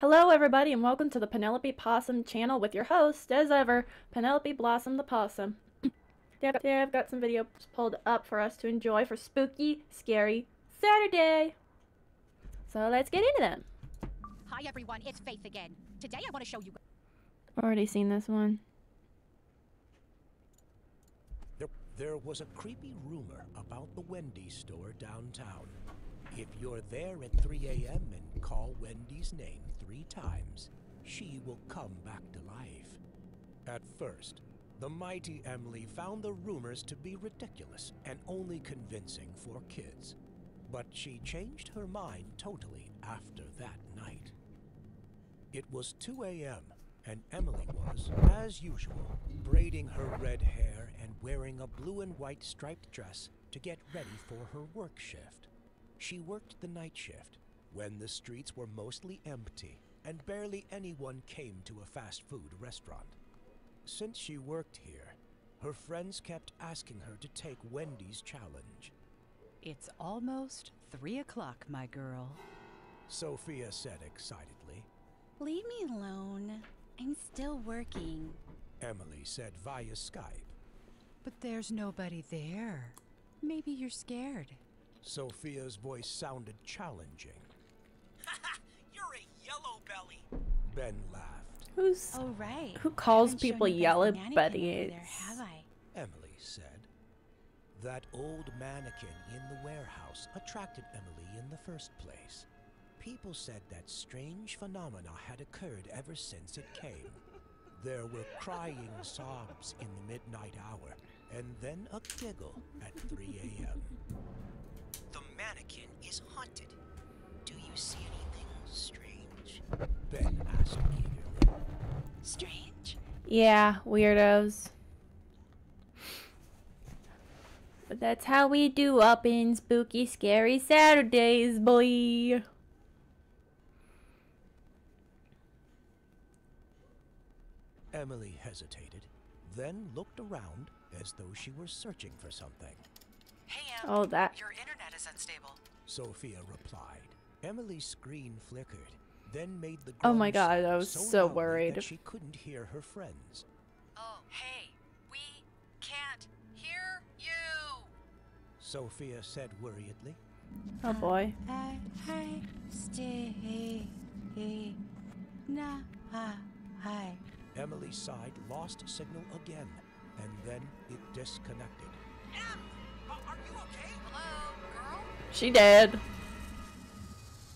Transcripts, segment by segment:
Hello, everybody, and welcome to the Penelope Possum channel with your host, as ever, Penelope Blossom the Possum. Today I've got some videos pulled up for us to enjoy for spooky, scary Saturday. So let's get into them. Hi everyone, it's Faith again. Today I want to show you. Already seen this one. There was a creepy rumor about the Wendy's store downtown. If you're there at 3 a.m. and call Wendy's name 3 times, she will come back to life. At first, the mighty Emily found the rumors to be ridiculous and only convincing for kids. But she changed her mind totally after that night. It was 2 a.m. and Emily was, as usual, braiding her red hair and wearing a blue and white striped dress to get ready for her work shift. She worked the night shift, when the streets were mostly empty and barely anyone came to a fast food restaurant. Since she worked here, her friends kept asking her to take Wendy's challenge. It's almost 3 o'clock, my girl. Sophia said excitedly. Leave me alone. I'm still working. Emily said via Skype. But there's nobody there. Maybe you're scared. Sophia's voice sounded challenging. You're a yellow belly. Ben laughed. Oh, right. Who calls Haven't shown people you guys yellow the mannequin buddies? over there, have I? Emily said. That old mannequin in the warehouse attracted Emily in the first place. People said that strange phenomena had occurred ever since it came. There were crying sobs in the midnight hour, and then a giggle at 3 a.m. The mannequin is haunted. Do you see anything strange? Ben asked eagerly. Strange. Yeah, weirdos. But that's how we do up in spooky, scary Saturdays, boy. Emily hesitated, then looked around as though she were searching for something. Hey, Em. Oh, that. Your internet is unstable. Sophia replied. Emily's screen flickered, then made the Oh my groan God, I was sound so loudly worried. that she couldn't hear her friends. Oh, hey, we can't hear you. Sophia said worriedly. Oh boy. I stay. Hi. Emily's side lost signal again, and then it disconnected. Em, are you okay? Hello, girl? She did.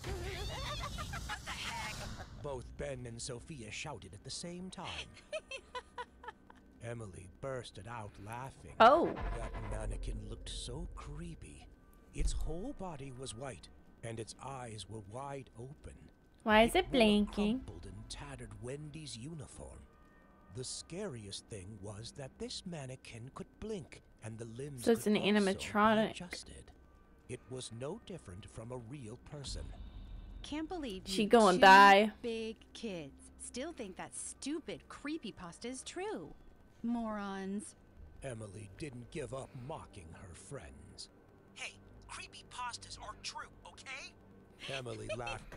What the heck? Both Ben and Sophia shouted at the same time. Emily bursted out laughing. Oh. That mannequin looked so creepy. Its whole body was white, and its eyes were wide open. Why is it wore a blinking? crumpled and tattered Wendy's uniform. The scariest thing was that this mannequin could blink, and the limbs So it's could an also be animatronic. adjusted. It was no different from a real person. Can't believe She you gonna two die. big kids still think that stupid creepypasta is true. Morons. Emily didn't give up mocking her friends. Hey, creepypastas are true, okay? Emily laughed.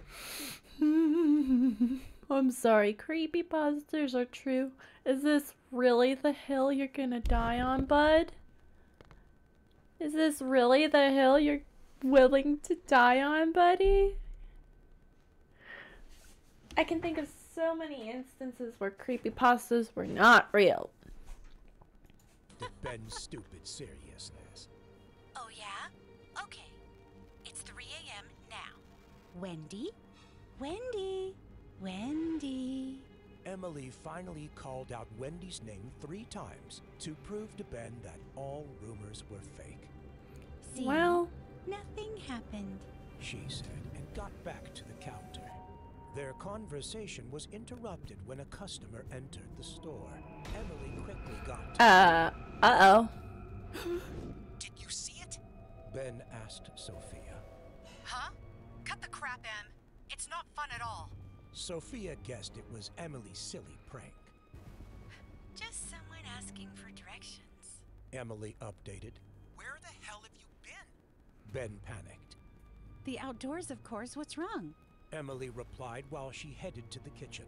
I'm sorry, creepypastas are true. Is this really the hill you're gonna die on, bud? Is this really the hill you're willing to die on, buddy? I can think of so many instances where creepypastas were not real. To Ben's stupid seriousness. Oh, yeah? Okay. It's 3 a.m. now. Wendy? Wendy. Emily finally called out Wendy's name 3 times to prove to Ben that all rumors were fake. See? Well, Nothing happened. She said, and got back to the counter. Their conversation was interrupted when a customer entered the store. Emily quickly got to uh-oh. Did you see it? Ben asked Sophia. Huh? Cut the crap, Em. It's not fun at all. Sophia guessed it was Emily's silly prank. Just someone asking for directions. Emily updated. Where the hell have you been? Ben panicked. The outdoors, of course. What's wrong? Emily replied while she headed to the kitchen.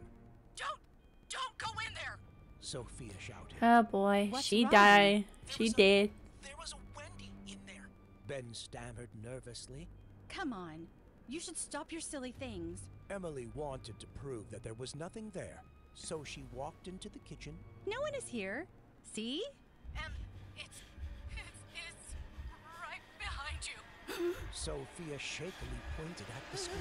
Don't go in there! Sophia shouted. Oh boy, What's she wrong? died. She did. There was a Wendy in there. Ben stammered nervously. Come on. You should stop your silly things. Emily wanted to prove that there was nothing there, so she walked into the kitchen. No one is here. See? It's right behind you. Sophia shakily pointed at the screen.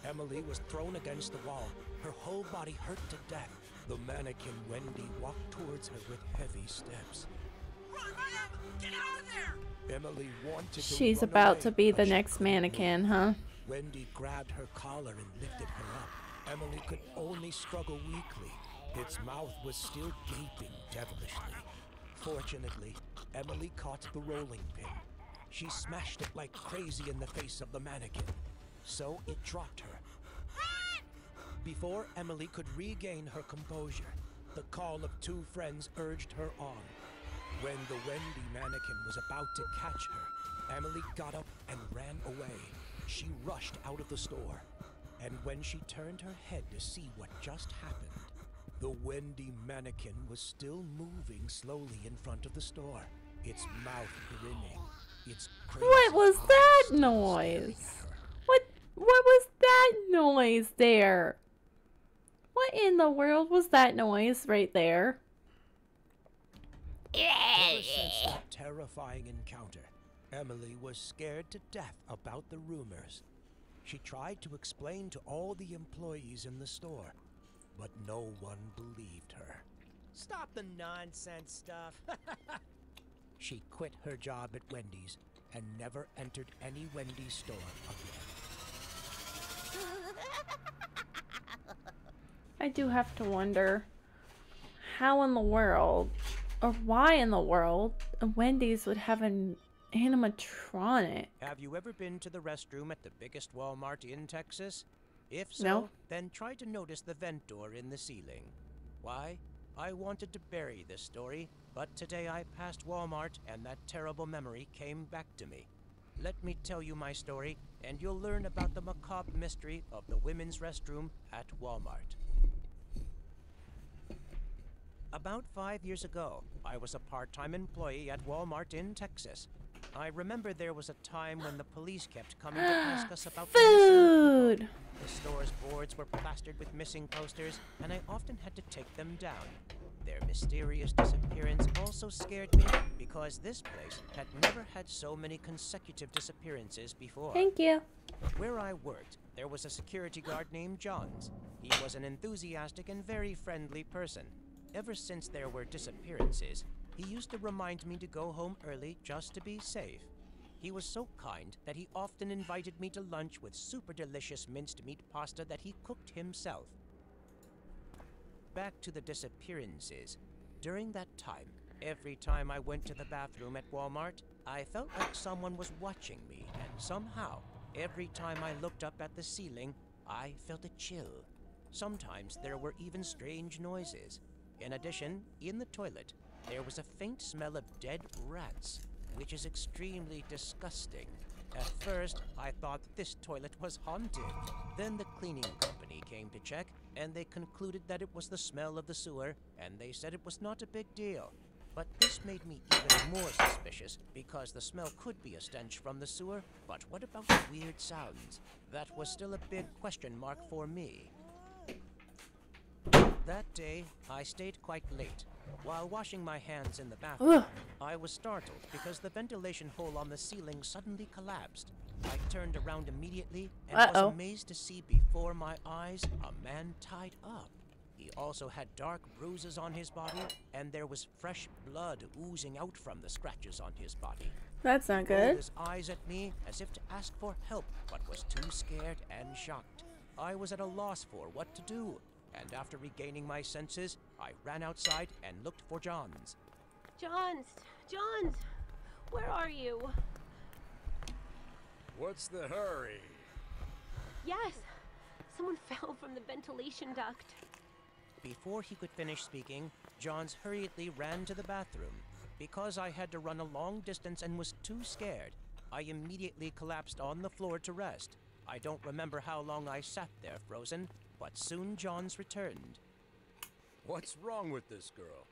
Emily was thrown against the wall. Her whole body hurt to death. The mannequin Wendy walked towards her with heavy steps. Run, Em! Get out of there! Emily wanted to She's run about away, to be but the she next couldn't mannequin, move. huh? Wendy grabbed her collar and lifted her up. Emily could only struggle weakly. Its mouth was still gaping devilishly. Fortunately, Emily caught the rolling pin. She smashed it like crazy in the face of the mannequin, so it dropped her. Before Emily could regain her composure, the call of two friends urged her on. When the Wendy mannequin was about to catch her, Emily got up and ran away. She rushed out of the store, and when she turned her head to see what just happened, the Wendy mannequin was still moving slowly in front of the store, its mouth grinning, its crazy What was eyes that still staring noise? at her. What was that noise there? What in the world was that noise right there? Ever since that terrifying encounter, Emily was scared to death about the rumors. She tried to explain to all the employees in the store, but no one believed her. Stop the nonsense stuff. She quit her job at Wendy's and never entered any Wendy's store again. I do have to wonder how in the world, or why in the world, a Wendy's would have an animatronic. Have you ever been to the restroom at the biggest Walmart in Texas? If so, No. then try to notice the vent door in the ceiling. Why? I wanted to bury this story, but today I passed Walmart and that terrible memory came back to me. Let me tell you my story, and you'll learn about the macabre mystery of the women's restroom at Walmart. About 5 years ago, I was a part-time employee at Walmart in Texas. I remember there was a time when the police kept coming to ask us about the missing Food! people. The store's boards were plastered with missing posters, and I often had to take them down. Their mysterious disappearance also scared me because this place had never had so many consecutive disappearances before. Thank you. Where I worked, there was a security guard named Johns. He was an enthusiastic and very friendly person. Ever since there were disappearances, he used to remind me to go home early just to be safe. He was so kind that he often invited me to lunch with super delicious minced meat pasta that he cooked himself. Back to the disappearances. During that time, every time I went to the bathroom at Walmart, I felt like someone was watching me, and somehow, every time I looked up at the ceiling, I felt a chill. Sometimes there were even strange noises. In addition, in the toilet, there was a faint smell of dead rats, which is extremely disgusting. At first, I thought that this toilet was haunted. Then the cleaning company came to check, and they concluded that it was the smell of the sewer, and they said it was not a big deal. But this made me even more suspicious, because the smell could be a stench from the sewer, but what about the weird sounds? That was still a big question mark for me. That day, I stayed quite late. While washing my hands in the bathroom, Ugh. I was startled because the ventilation hole on the ceiling suddenly collapsed. I turned around immediately and Uh-oh. was amazed to see before my eyes a man tied up. He also had dark bruises on his body, and there was fresh blood oozing out from the scratches on his body. That's not He rolled good. his eyes at me as if to ask for help, but was too scared and shocked. I was at a loss for what to do, and after regaining my senses, I ran outside and looked for Johns. Johns, where are you? What's the hurry? Yes, someone fell from the ventilation duct. Before he could finish speaking, Johns hurriedly ran to the bathroom. Because I had to run a long distance and was too scared, I immediately collapsed on the floor to rest. I don't remember how long I sat there frozen, but soon Johns returned. What's wrong with this girl?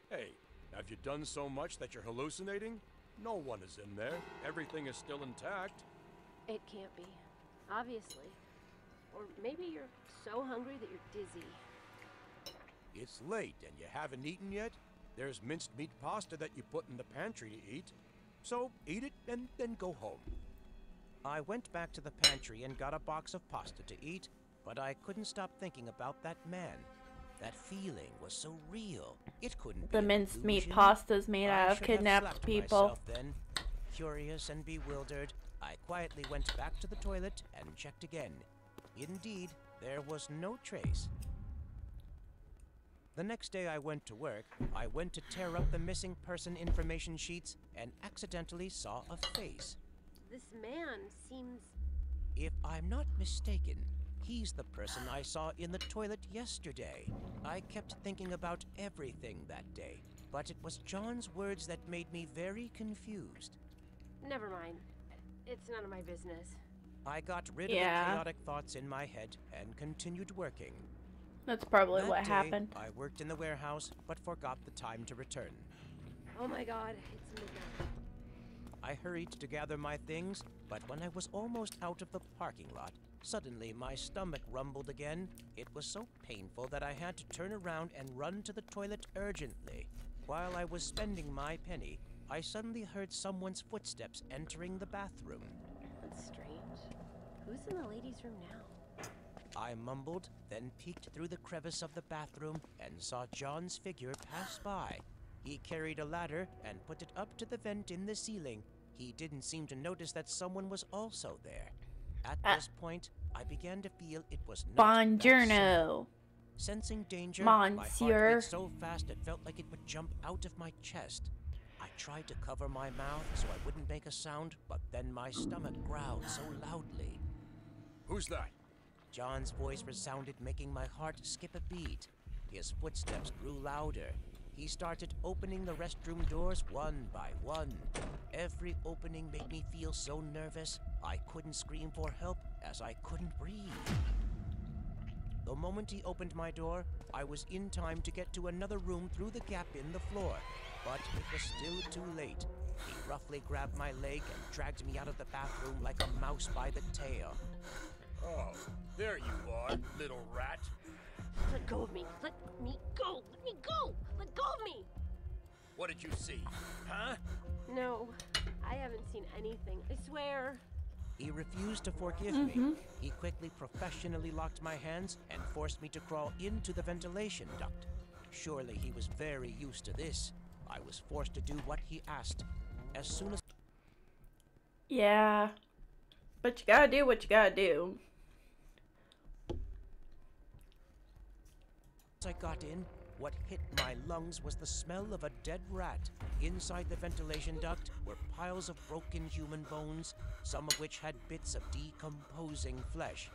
Hey, have you done so much that you're hallucinating? No one is in there. Everything is still intact. It can't be. Obviously. Or maybe you're so hungry that you're dizzy. It's late and you haven't eaten yet? There's minced meat pasta that you put in the pantry to eat. So eat it and then go home. I went back to the pantry and got a box of pasta to eat, but I couldn't stop thinking about that man. That feeling was so real. It couldn't be The an minced meat illusion. pasta's made I out of should have kidnapped slapped people. myself then. Curious and bewildered, I quietly went back to the toilet and checked again. Indeed, there was no trace. The next day I went to work, I went to tear up the missing person information sheets and accidentally saw a face. This man seems... If I'm not mistaken, he's the person I saw in the toilet yesterday. I kept thinking about everything that day, but it was John's words that made me very confused. Never mind. It's none of my business. I got rid of the chaotic thoughts in my head and continued working. That's probably That what day, happened. I worked in the warehouse, but forgot the time to return. Oh my god, it's midnight. I hurried to gather my things, but when I was almost out of the parking lot, suddenly my stomach rumbled again. It was so painful that I had to turn around and run to the toilet urgently. While I was spending my penny, I suddenly heard someone's footsteps entering the bathroom. That's strange. Who's in the ladies' room now? I mumbled, then peeked through the crevice of the bathroom and saw John's figure pass by. He carried a ladder and put it up to the vent in the ceiling. He didn't seem to notice that someone was also there. At this point, I began to feel it was not that simple. Buongiorno. Sensing danger, my heart Monsieur. beat so fast it felt like it would jump out of my chest. I tried to cover my mouth so I wouldn't make a sound, but then my stomach growled so loudly. Who's that? John's voice resounded, making my heart skip a beat. His footsteps grew louder. He started opening the restroom doors one by one. Every opening made me feel so nervous, I couldn't scream for help as I couldn't breathe. The moment he opened my door, I was in time to get to another room through the gap in the floor. But it was still too late. He roughly grabbed my leg and dragged me out of the bathroom like a mouse by the tail. Oh, there you are, little rat. Let go of me. Let me go. Let me go. Let go of me. What did you see? Huh? No, I haven't seen anything. I swear. He refused to forgive me. He quickly professionally locked my hands and forced me to crawl into the ventilation duct. Surely he was very used to this. I was forced to do what he asked. As soon as Yeah. But you gotta do what you gotta do. I got in, what hit my lungs was the smell of a dead rat. Inside the ventilation duct were piles of broken human bones, some of which had bits of decomposing flesh.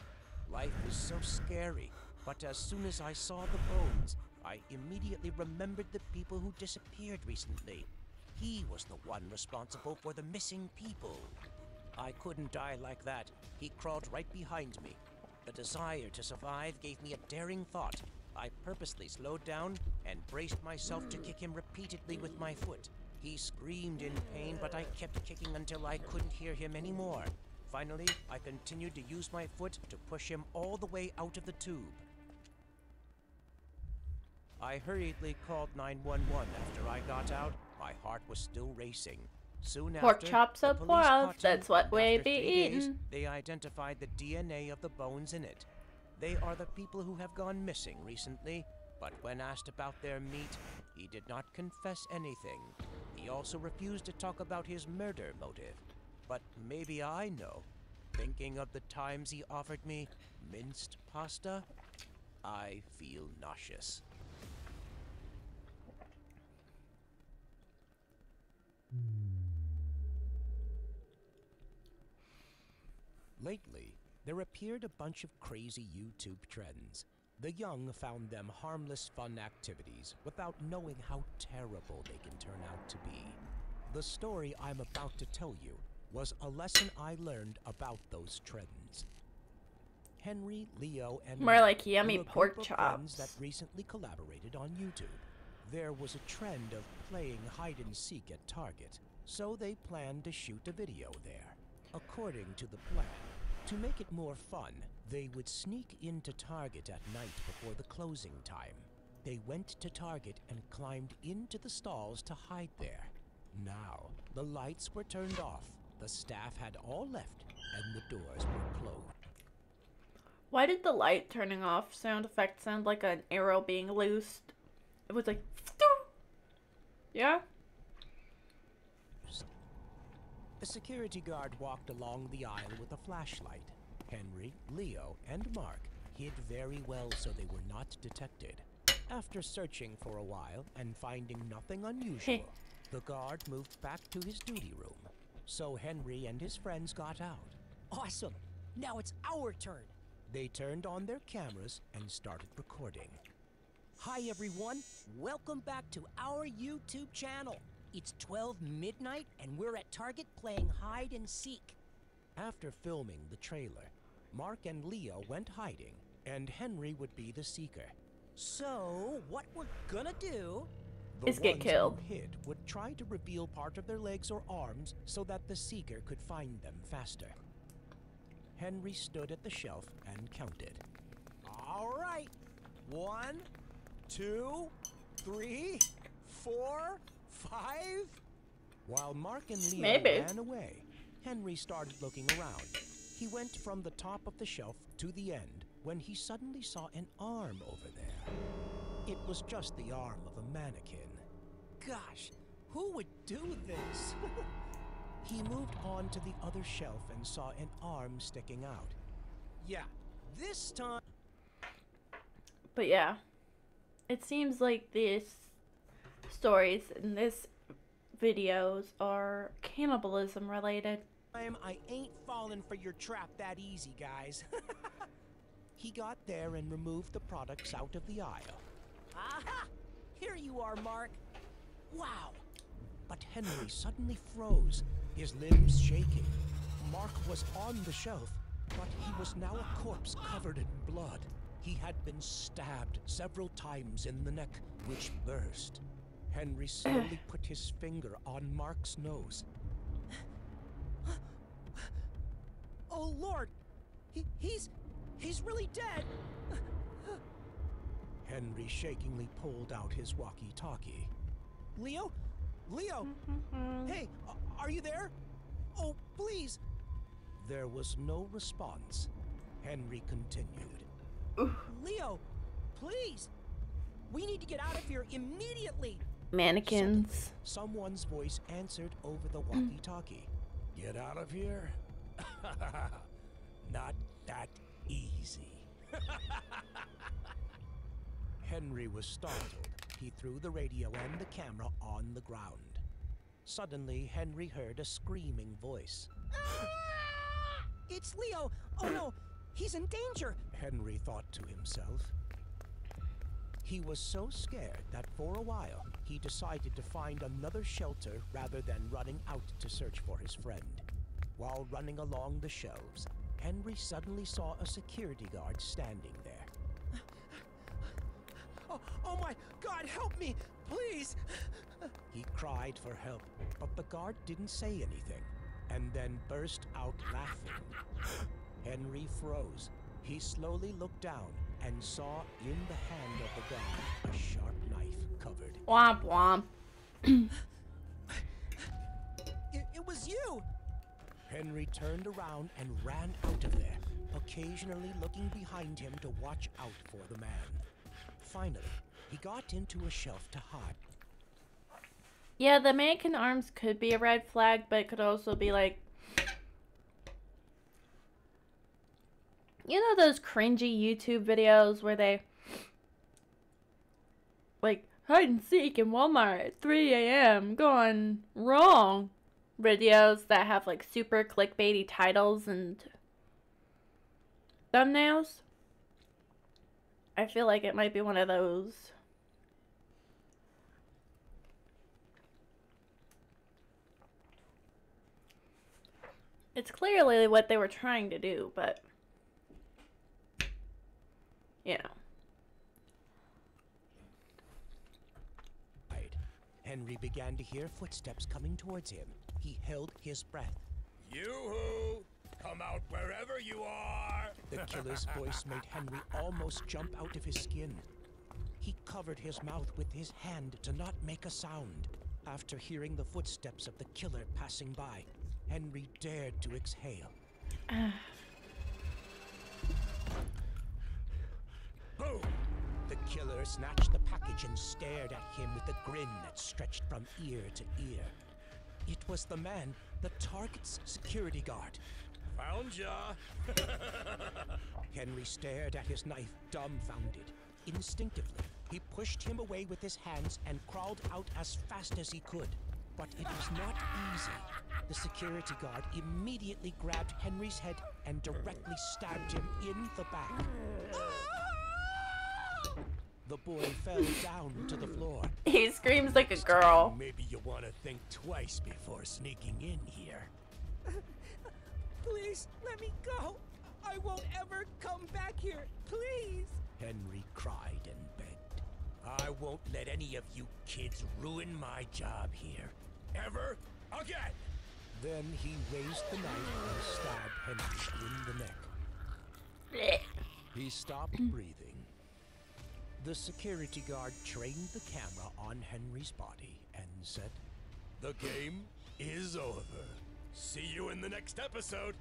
Life was so scary, but as soon as I saw the bones, I immediately remembered the people who disappeared recently. He was the one responsible for the missing people. I couldn't die like that. He crawled right behind me. The desire to survive gave me a daring thought. I purposely slowed down and braced myself to kick him repeatedly with my foot. He screamed in pain, but I kept kicking until I couldn't hear him anymore. Finally, I continued to use my foot to push him all the way out of the tube. I hurriedly called 911 after I got out. My heart was still racing. Soon Pork after, chops the up police wild, caught him. that's what we After be 3 days, eating. they identified the DNA of the bones in it. They are the people who have gone missing recently, but when asked about their meat, he did not confess anything. He also refused to talk about his murder motive. But maybe I know. Thinking of the times he offered me minced pasta, I feel nauseous. Lately, there appeared a bunch of crazy YouTube trends. The young found them harmless, fun activities without knowing how terrible they can turn out to be. The story I'm about to tell you was a lesson I learned about those trends. Henry, Leo, and More Mark like yummy were a pork group of friends chops. that recently collaborated on YouTube. There was a trend of playing hide and seek at Target, so they planned to shoot a video there. According to the plan, to make it more fun, they would sneak into Target at night before the closing time. They went to Target and climbed into the stalls to hide there. Now, the lights were turned off, the staff had all left, and the doors were closed. Why did the light turning off sound effect sound like an arrow being loosed? It was like, yeah? A security guard walked along the aisle with a flashlight. Henry, Leo, and Mark hid very well so they were not detected. After searching for a while and finding nothing unusual, the guard moved back to his duty room. So Henry and his friends got out. Awesome! Now it's our turn! They turned on their cameras and started recording. Hi everyone! Welcome back to our YouTube channel. It's 12 midnight and we're at Target playing hide and seek. After filming the trailer, Mark and Leo went hiding, and Henry would be the seeker. So, what we're gonna do... The Is get ones killed. who hid would try to reveal part of their legs or arms so that the seeker could find them faster. Henry stood at the shelf and counted. All right. 1, 2, 3, 4, 5... While Mark and Leo Maybe. ran away, Henry started looking around. He went from the top of the shelf to the end when he suddenly saw an arm over there. It was just the arm of a mannequin. Gosh, who would do this? He moved on to the other shelf and saw an arm sticking out. Yeah, this time... But yeah, it seems like these stories in this videos are cannibalism related. I ain't falling for your trap that easy, guys. He got there and removed the products out of the aisle. Aha! Here you are, Mark. Wow. But Henry suddenly froze, his limbs shaking. Mark was on the shelf, but he was now a corpse covered in blood. He had been stabbed several times in the neck, which burst. Henry slowly put his finger on Mark's nose. Oh, Lord. He's really dead. Henry shakingly pulled out his walkie-talkie. Leo? Leo? Hey, are you there? Oh, please. There was no response. Henry continued. Leo, please. We need to get out of here immediately. Mannequins. Someone's voice answered over the walkie-talkie. Get out of here? Not that easy. Henry was startled. He threw the radio and the camera on the ground. Suddenly, Henry heard a screaming voice. It's Leo. Oh no, he's in danger. Henry thought to himself. He was so scared that for a while, he decided to find another shelter rather than running out to search for his friend. While running along the shelves, Henry suddenly saw a security guard standing there. Oh my God, help me, please. He cried for help, but the guard didn't say anything, and then burst out laughing. Henry froze. He slowly looked down and saw in the hand of the guard a sharp knife covered. Womp womp. It was you. Henry turned around and ran out of there, occasionally looking behind him to watch out for the man. Finally, he got into a shelf to hide. Yeah, the mannequin arms could be a red flag, but it could also be like, you know those cringy YouTube videos where they like hide and seek in Walmart at 3 a.m. gone wrong videos that have like super clickbaity titles and thumbnails? I feel like it might be one of those. It's clearly what they were trying to do, but you know. Henry began to hear footsteps coming towards him. He held his breath. Yoo-hoo! Come out wherever you are! The killer's voice made Henry almost jump out of his skin. He covered his mouth with his hand to not make a sound. After hearing the footsteps of the killer passing by, Henry dared to exhale. Boom! The killer snatched the package and stared at him with a grin that stretched from ear to ear. It was the man, the Target's security guard. Found ya! Henry stared at his knife, dumbfounded. Instinctively, he pushed him away with his hands and crawled out as fast as he could. But it was not easy. The security guard immediately grabbed Henry's head and directly stabbed him in the back. The boy fell down to the floor. He screams like a girl. Maybe you want to think twice before sneaking in here. Please, let me go. I won't ever come back here. Please. Henry cried and begged. I won't let any of you kids ruin my job here. Ever again! Then he raised the knife and stabbed Henry in the neck. He stopped breathing. The security guard trained the camera on Henry's body and said, The game is over. See you in the next episode.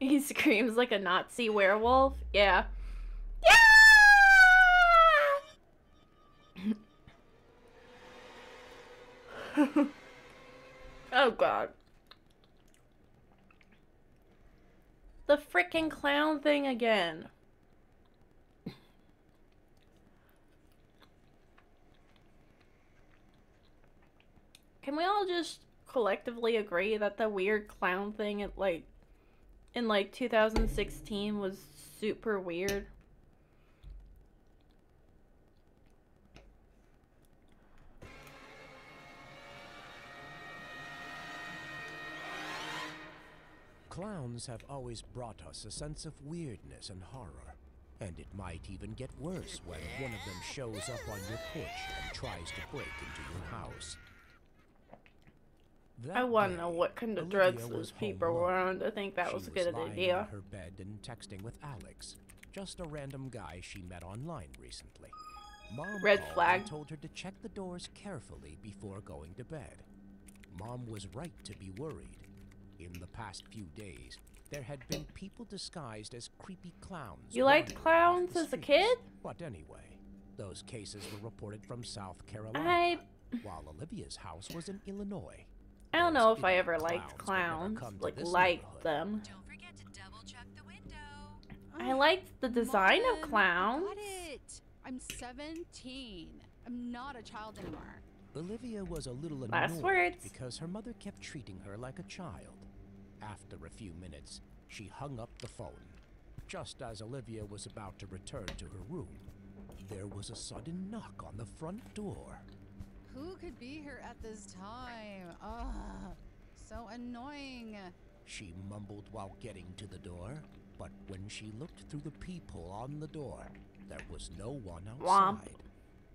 He screams like a Nazi werewolf. Yeah. Yeah! Oh god. The frickin' clown thing again. Can we all just collectively agree that the weird clown thing in 2016 was super weird? Clowns have always brought us a sense of weirdness and horror. And it might even get worse when one of them shows up on your porch and tries to break into your house. I want to know what kind of drugs those people were on to think that was a good idea. She was lying on her bed and texting with Alex, just a random guy she met online recently. Mom Red called flag. and told her to check the doors carefully before going to bed. Mom was right to be worried. In the past few days, there had been people disguised as creepy clowns. You liked wandering clowns the as a streets. kid? But anyway, those cases were reported from South Carolina, while Olivia's house was in Illinois. I don't know Those if I idiot ever liked clowns would never clowns. come to Like, this liked neighborhood. them. Don't forget to double check the window. I liked the design of Mom, clowns. Got it. I'm 17. I'm not a child anymore. Olivia was a little Last annoyed words. because her mother kept treating her like a child. After a few minutes, she hung up the phone. Just as Olivia was about to return to her room, there was a sudden knock on the front door. Who could be here at this time? Ugh, so annoying. She mumbled while getting to the door, but when she looked through the peephole on the door, there was no one Womp. outside.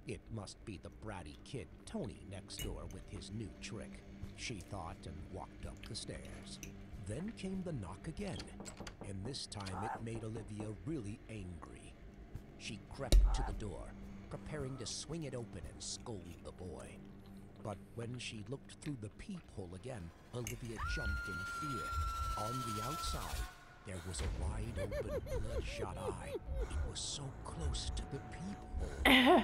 It must be the bratty kid Tony next door with his new trick, she thought, and walked up the stairs. Then came the knock again, and this time it made Olivia really angry. She crept to the door, preparing to swing it open and scold the boy. But when she looked through the peephole again, Olivia jumped in fear. On the outside, there was a wide-open, bloodshot eye. It was so close to the peephole.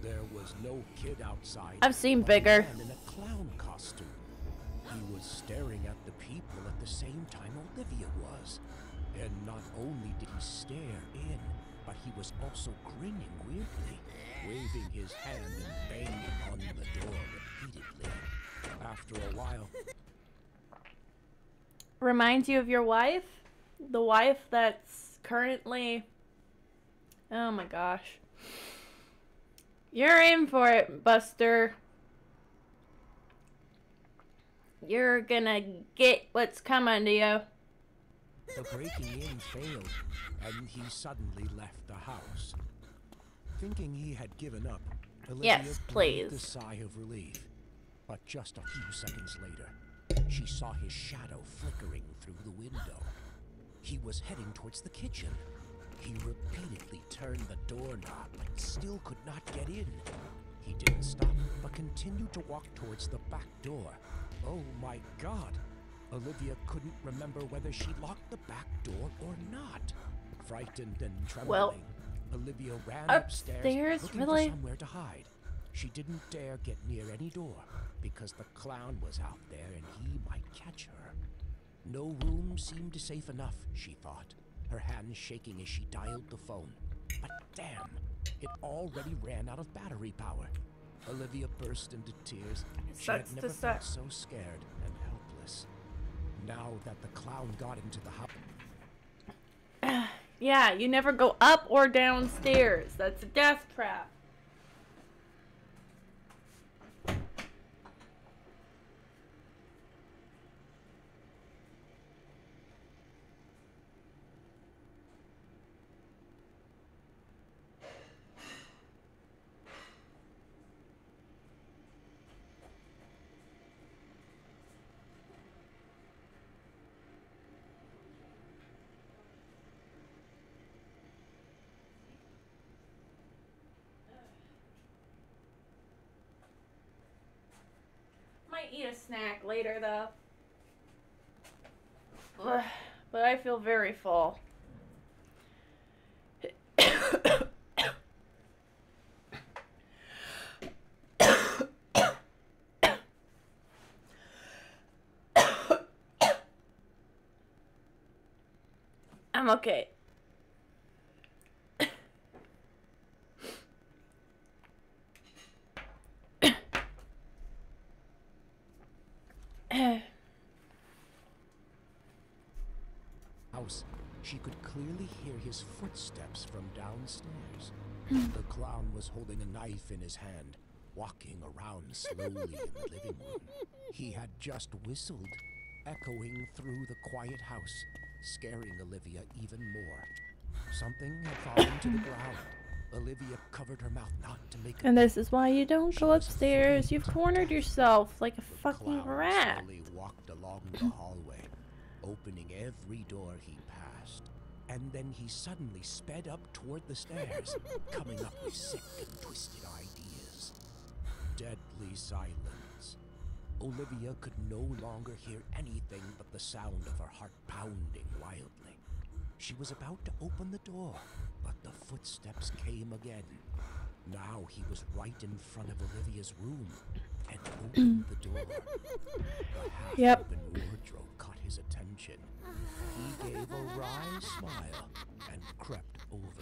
There was no kid outside. I've seen but a bigger. man in a clown costume. He was staring at the people at the same time Olivia was. And not only did he stare in, but he was also grinning weirdly, waving his hand and banging on the door repeatedly. After a while, Reminds you of your wife? The wife that's currently... Oh my gosh. You're in for it, Buster. You're gonna get what's coming to you. The breaking in failed, and he suddenly left the house. Thinking he had given up, Olivia Yes, breathed please. a sigh of relief. But just a few seconds later, she saw his shadow flickering through the window. He was heading towards the kitchen. He repeatedly turned the doorknob, but still could not get in. He didn't stop, but continued to walk towards the back door. Oh my God! Olivia couldn't remember whether she locked the back door or not. Frightened and trembling, Well, Olivia ran upstairs, looking really? for somewhere to hide. She didn't dare get near any door, because the clown was out there and he might catch her. No room seemed safe enough, she thought, her hands shaking as she dialed the phone. But damn, it already ran out of battery power. Olivia burst into tears. She had Sucks to never suck. felt so scared and helpless. Now that the clown got into the house, Yeah, you never go up or downstairs. That's a death trap. Might eat a snack later though. Ugh, but I feel very full. I'm okay. house, she could clearly hear his footsteps from downstairs. The clown was holding a knife in his hand, walking around slowly in the living room. He had just whistled, echoing through the quiet house, scaring Olivia even more. Something had fallen to the ground. Olivia covered her mouth not to make a And this is why you don't She go was upstairs. afraid You've to cornered touch. yourself like a The fucking clown rat. slowly walked along the hallway, opening every door he passed. And then he suddenly sped up toward the stairs, coming up with sick and twisted ideas. Deadly silence. Olivia could no longer hear anything but the sound of her heart pounding wildly. She was about to open the door, but the footsteps came again. Now he was right in front of Olivia's room and opened the door. The half-open wardrobe caught his attention. He gave a wry smile and crept over.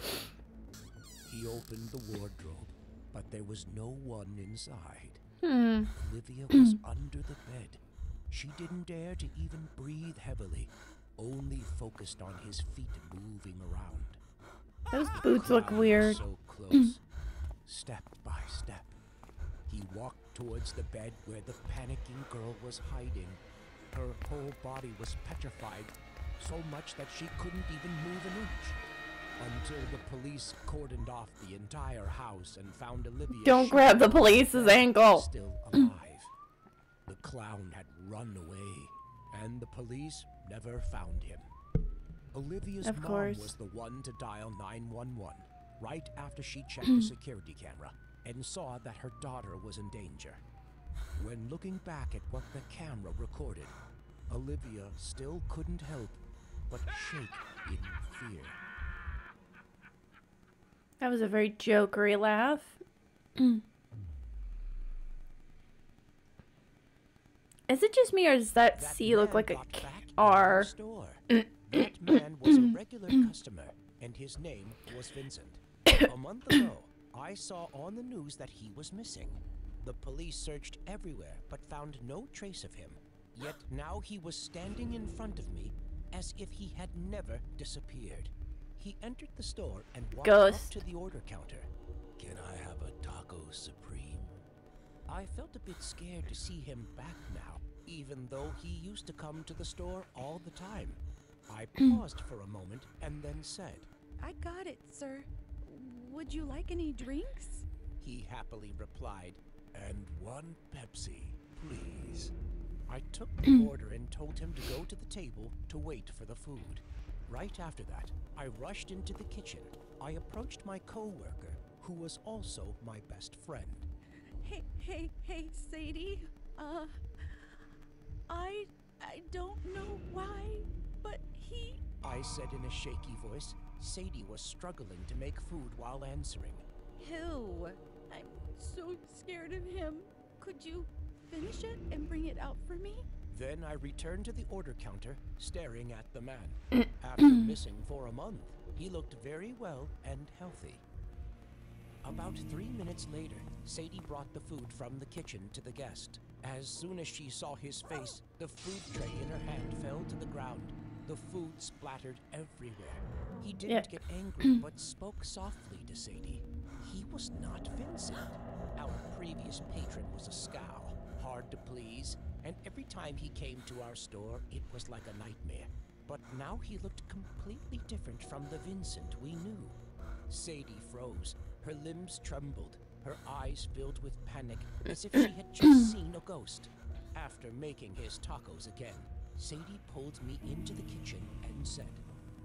He opened the wardrobe, but there was no one inside. Olivia was under the bed. She didn't dare to even breathe heavily, only focused on his feet moving around. Those boots look Clown was weird. So close, step by step. He walked towards the bed where the panicking girl was hiding. Her whole body was petrified, so much that she couldn't even move an inch. Until the police cordoned off the entire house and found Olivia. Don't grab the police's ankle. Still alive. The clown had run away, and the police never found him. Olivia's Of mom course. was the one to dial 911 right after she checked the security camera and saw that her daughter was in danger. When looking back at what the camera recorded, Olivia still couldn't help but shake in fear. That was a very jokery laugh. Is it just me or does that C look man like a got back into R? the store. That man was a regular customer, and his name was Vincent. A month ago, I saw on the news that he was missing. The police searched everywhere, but found no trace of him. Yet now he was standing in front of me as if he had never disappeared. He entered the store and walked Ghost. up to the order counter. "Can I have a taco supreme?" I felt a bit scared to see him back now, even though he used to come to the store all the time. I paused for a moment and then said, I got it, sir. Would you like any drinks? He happily replied, "And one Pepsi, please." I took the order and told him to go to the table to wait for the food. Right after that, I rushed into the kitchen. I approached my co-worker, who was also my best friend. Hey, Sadie. I don't know why, but he... I said in a shaky voice. Sadie was struggling to make food while answering. Who? I'm so scared of him. Could you finish it and bring it out for me? Then I returned to the order counter, staring at the man. After missing for a month, he looked very well and healthy. About 3 minutes later, Sadie brought the food from the kitchen to the guest. As soon as she saw his face, the food tray in her hand fell to the ground. The food splattered everywhere. He didn't get angry, but spoke softly to Sadie. He was not Vincent. Our previous patron was a scowl, hard to please, and every time he came to our store, it was like a nightmare. But now he looked completely different from the Vincent we knew. Sadie froze. Her limbs trembled. Her eyes filled with panic, as if she had just seen a ghost. After making his tacos again, Sadie pulled me into the kitchen and said,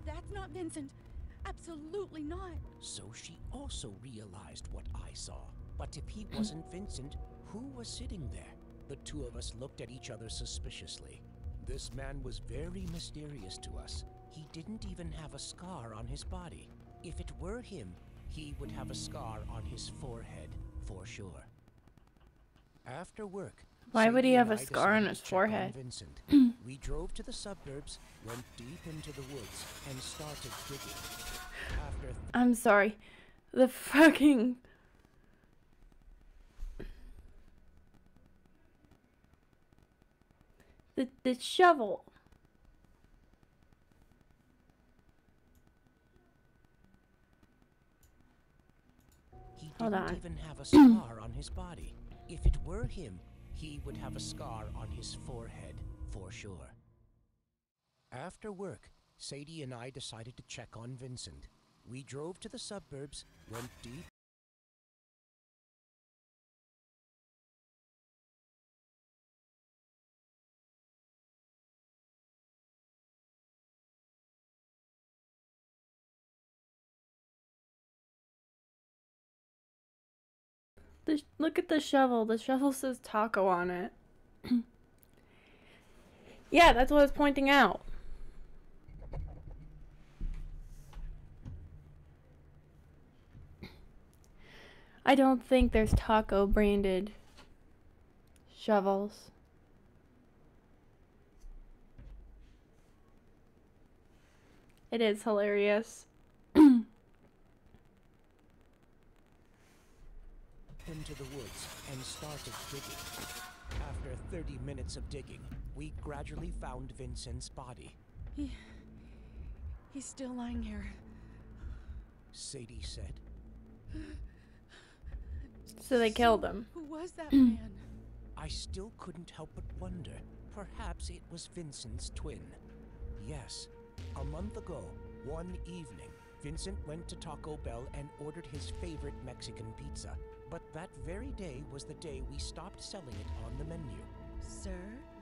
That's not Vincent. Absolutely not. So she also realized what I saw. But if he wasn't Vincent, who was sitting there? The two of us looked at each other suspiciously. This man was very mysterious to us. He didn't even have a scar on his body. If it were him, he would have a scar on his forehead, for sure. After work, Why would he Sadie have and a I scar on decided his to check on forehead? Vincent. We drove to the suburbs, went deep into the woods, and started digging. After I'm sorry. The fucking... The shovel. He Hold didn't on. even have a scar on his body. If it were him, he would have a scar on his forehead, for sure. After work, Sadie and I decided to check on Vincent. We drove to the suburbs, went deep Look at the shovel. The shovel says taco on it. Yeah, that's what I was pointing out. I don't think there's taco branded shovels. It is hilarious. into the woods and started digging. After 30 minutes of digging, we gradually found Vincent's body. He's still lying here. Sadie said. So they killed him. Who was that man? I still couldn't help but wonder. Perhaps it was Vincent's twin. Yes, a month ago, one evening, Vincent went to Taco Bell and ordered his favorite Mexican pizza. But that very day was the day we stopped selling it on the menu. Sir,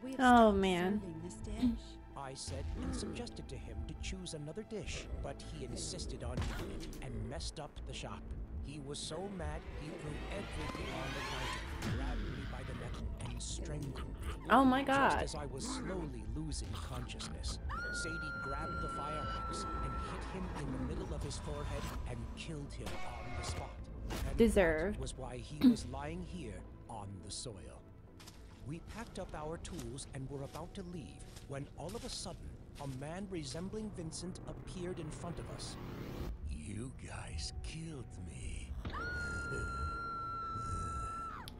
we have Oh, stopped man. serving this dish. I said and suggested to him to choose another dish, but he insisted on eating it and messed up the shop. He was so mad he threw everything on the counter, grabbed me by the neck, and strangled me. Oh my god. Just as I was slowly losing consciousness, Sadie grabbed the fire axe and hit him in the middle of his forehead and killed him on the spot. And Deserved. that was why he was lying here on the soil. We packed up our tools and were about to leave when all of a sudden, a man resembling Vincent appeared in front of us. You guys killed me.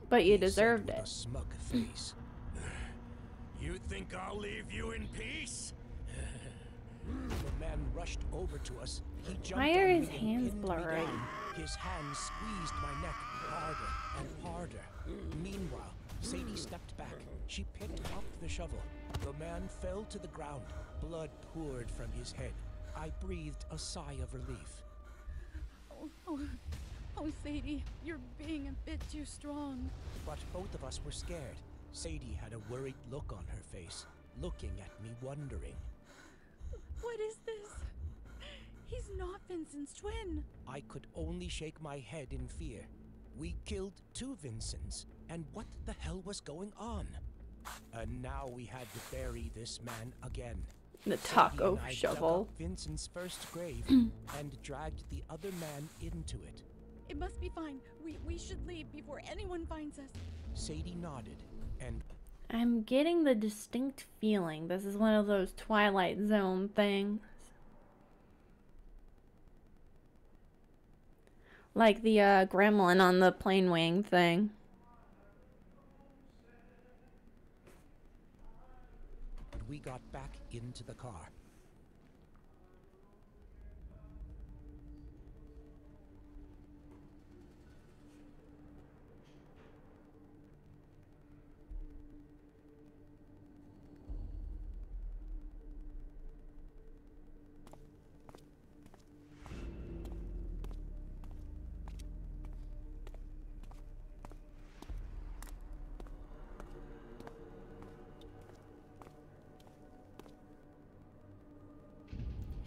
But you He deserved said with it. a smug face. You think I'll leave you in peace? The man rushed over to us. He jumped Why are on his me and hands pinned me blurry? down. His hands squeezed my neck harder and harder. Meanwhile, Sadie stepped back. She picked up the shovel. The man fell to the ground. Blood poured from his head. I breathed a sigh of relief. Oh, Sadie, you're being a bit too strong. But both of us were scared. Sadie had a worried look on her face, looking at me wondering. What is this? He's not Vincent's twin. I could only shake my head in fear. We killed 2 Vincents, and what the hell was going on? And now we had to bury this man again. The Sadie taco and I dug shovel. up Vincent's first grave and dragged the other man into it. It must be fine. We should leave before anyone finds us. Sadie nodded, and I'm getting the distinct feeling this is one of those Twilight Zone things. Like the gremlin on the plane wing thing. we got back into the car.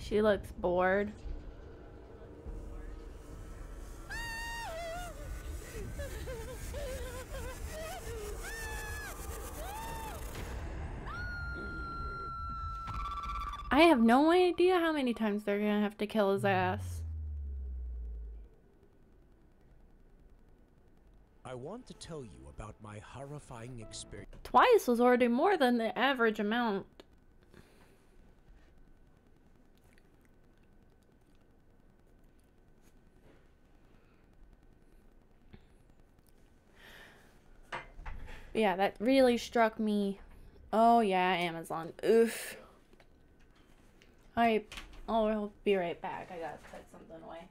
She looks bored. I have no idea how many times they're gonna have to kill his ass. I want to tell you about my horrifying experience. Twice was already more than the average amount. Yeah, that really struck me. Oh yeah, Amazon. Oof. I'll be right back. I gotta put something away.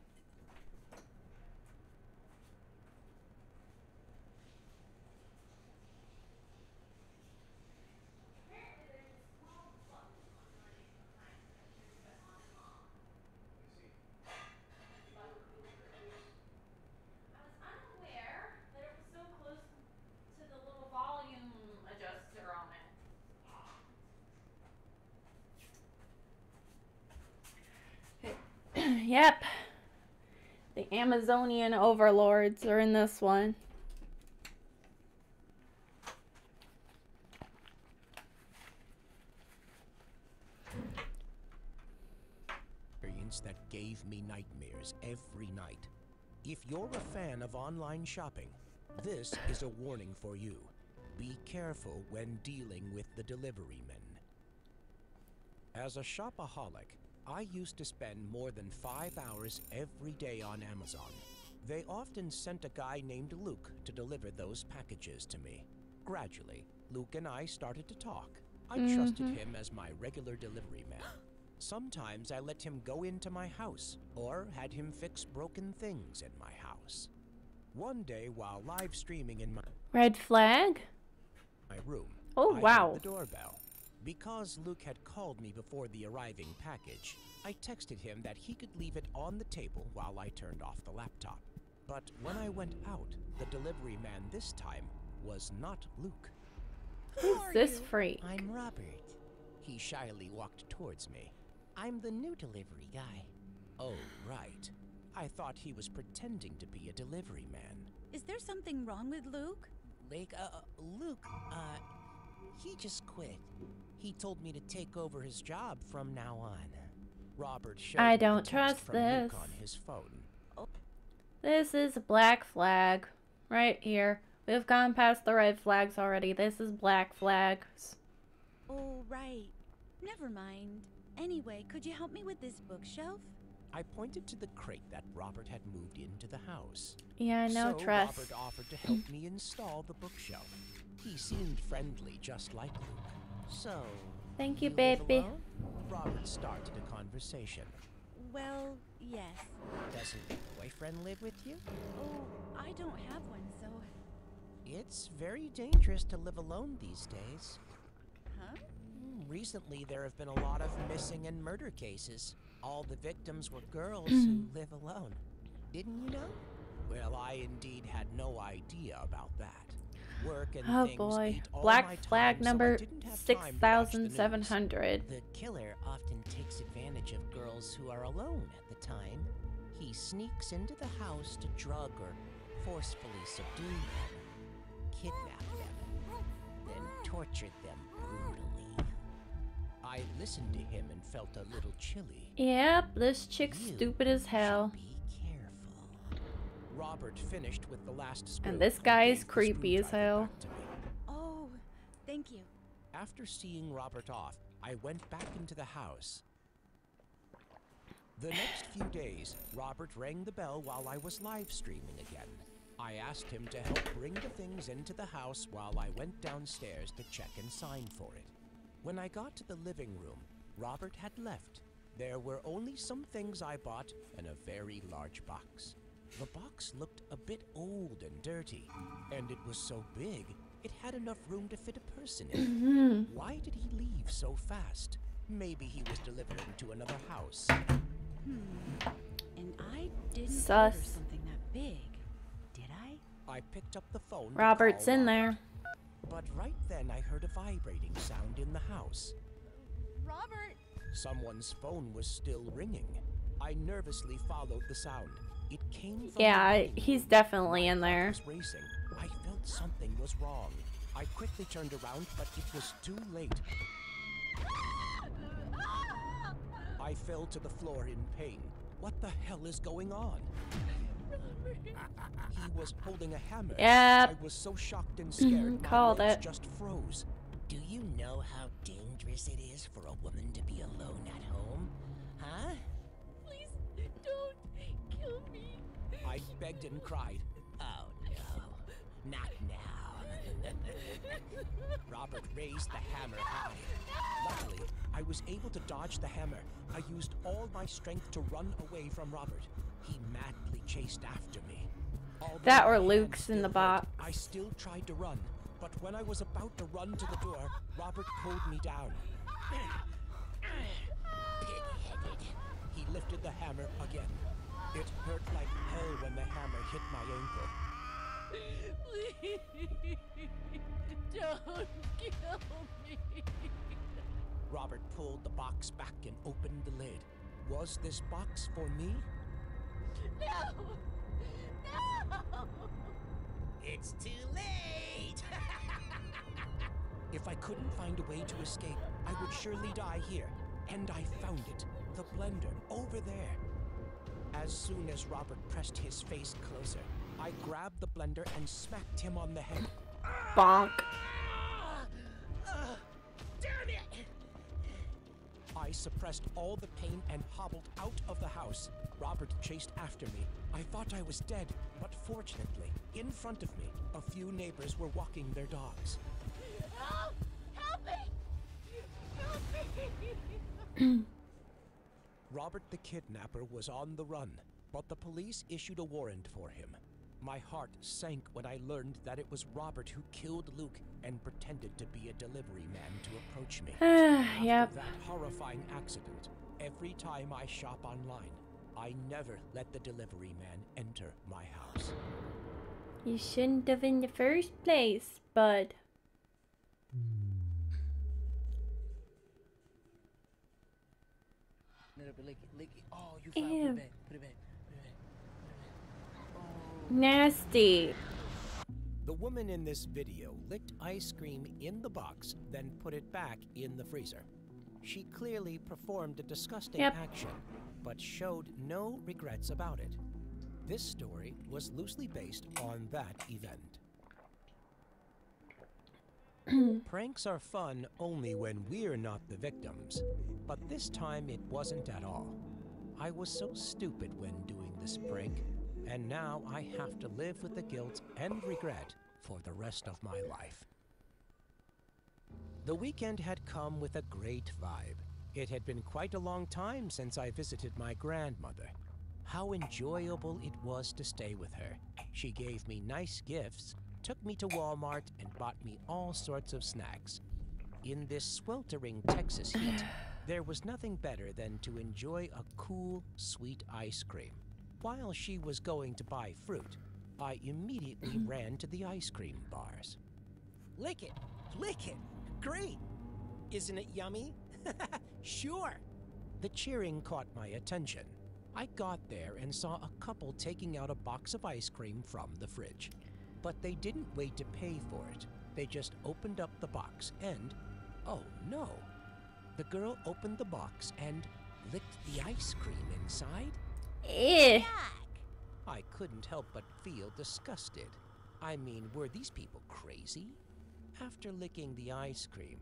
Yep. The Amazonian overlords are in this one. Experience that gave me nightmares every night. If you're a fan of online shopping, this is a warning for you. Be careful when dealing with the delivery men. As a shopaholic, I used to spend more than 5 hours every day on Amazon. They often sent a guy named Luke to deliver those packages to me. Gradually, Luke and I started to talk. I trusted him as my regular delivery man. Sometimes I let him go into my house or had him fix broken things in my house. One day while live streaming in my Red flag? room, Oh, I wow. heard the doorbell. Because Luke had called me before the arriving package, I texted him that he could leave it on the table while I turned off the laptop. But when I went out, the delivery man this time was not Luke. Who's this freak? I'm Robert. He shyly walked towards me. I'm the new delivery guy. Oh, right. I thought he was pretending to be a delivery man. Is there something wrong with Luke? Luke, he just quit. He told me to take over his job from now on. Robert showed I me the don't text trust from this. Luke on his phone. This is a black flag. Right here. We've gone past the red flags already. This is black flags. Oh, right. Never mind. Anyway, could you help me with this bookshelf? I pointed to the crate that Robert had moved into the house. Yeah, no so trust. Robert offered to help me install the bookshelf. He seemed friendly, just like Luke. So, Thank you, live baby. alone? Robert started a conversation. Well, yes. Doesn't your boyfriend live with you? Oh, I don't have one, so... It's very dangerous to live alone these days. Huh? Recently, there have been a lot of missing and murder cases. All the victims were girls who live alone. Didn't you know? Well, I indeed had no idea about that. Work and Oh things boy. ate all my Black flag time, so I number didn't have time to watch the news. 6700. The killer often takes advantage of girls who are alone at the time. He sneaks into the house to drug or forcefully subdue them, kidnap them, then torture them brutally. I listened to him and felt a little chilly. Yep, this chick's You stupid as hell. should be careful. Robert finished with the last spoon And this guy is gave the creepy as screwdriver hell. back to me. Oh, thank you. After seeing Robert off, I went back into the house. The next few days, Robert rang the bell while I was live streaming again. I asked him to help bring the things into the house while I went downstairs to check and sign for it. When I got to the living room, Robert had left. There were only some things I bought and a very large box. The box looked a bit old and dirty, and it was so big, it had enough room to fit a person in. Why did he leave so fast? Maybe he was delivering to another house. And I didn't Sus. order something that big, did I? I picked up the phone. to Robert's call in Robert. there. But right then I heard a vibrating sound in the house. Robert! Someone's phone was still ringing. I nervously followed the sound. It came from Yeah, the living he's room. definitely My in heart there. was racing. I felt something was wrong. I quickly turned around, but it was too late. I fell to the floor in pain. What the hell is going on? He was holding a hammer. Yep. I was so shocked and scared, my Called legs it. just froze. Do you know how dangerous it is for a woman to be alone at home? Huh? Please don't kill me. I begged and cried. Oh no, not now. Robert raised the hammer high. Luckily, I was able to dodge the hammer. I used all my strength to run away from Robert. He madly chased after me. Although That my or hand Luke's in still the hurt, box. I still tried to run, but when I was about to run to the door, Robert pulled me down. Pig-headed. He lifted the hammer again. It hurt like hell when the hammer hit my ankle. Please don't kill me. Robert pulled the box back and opened the lid. Was this box for me? No! No! It's too late. If I couldn't find a way to escape, I would surely die here. And I found it. The blender, over there. As soon as Robert pressed his face closer, I grabbed the blender and smacked him on the head. Bonk. Damn it! I suppressed all the pain and hobbled out of the house. Robert chased after me. I thought I was dead, but fortunately, in front of me, a few neighbors were walking their dogs. Help! Help me! Help me! Robert the kidnapper was on the run, but the police issued a warrant for him. My heart sank when I learned that it was Robert who killed Luke and pretended to be a delivery man to approach me. Yep. After that horrifying accident, every time I shop online, I never let the delivery man enter my house. You shouldn't have in the first place, bud. Lick it. Oh, you Ew. found it. Put it back. Put it back. Nasty. The woman in this video licked ice cream in the box, then put it back in the freezer. She clearly performed a disgusting Yep. action, but showed no regrets about it. This story was loosely based on that event. Pranks are fun only when we're not the victims, but this time it wasn't at all. I was so stupid when doing this prank, and now I have to live with the guilt and regret for the rest of my life. The weekend had come with a great vibe. It had been quite a long time since I visited my grandmother. How enjoyable it was to stay with her. She gave me nice gifts, took me to Walmart and bought me all sorts of snacks. In this sweltering Texas heat, there was nothing better than to enjoy a cool, sweet ice cream. While she was going to buy fruit, I immediately ran to the ice cream bars. Lick it! Lick it! Great! Isn't it yummy? Sure! The cheering caught my attention. I got there and saw a couple taking out a box of ice cream from the fridge. But they didn't wait to pay for it. They just opened up the box and, oh no! The girl opened the box and licked the ice cream inside? Eh. I couldn't help but feel disgusted. I mean, were these people crazy? After licking the ice cream,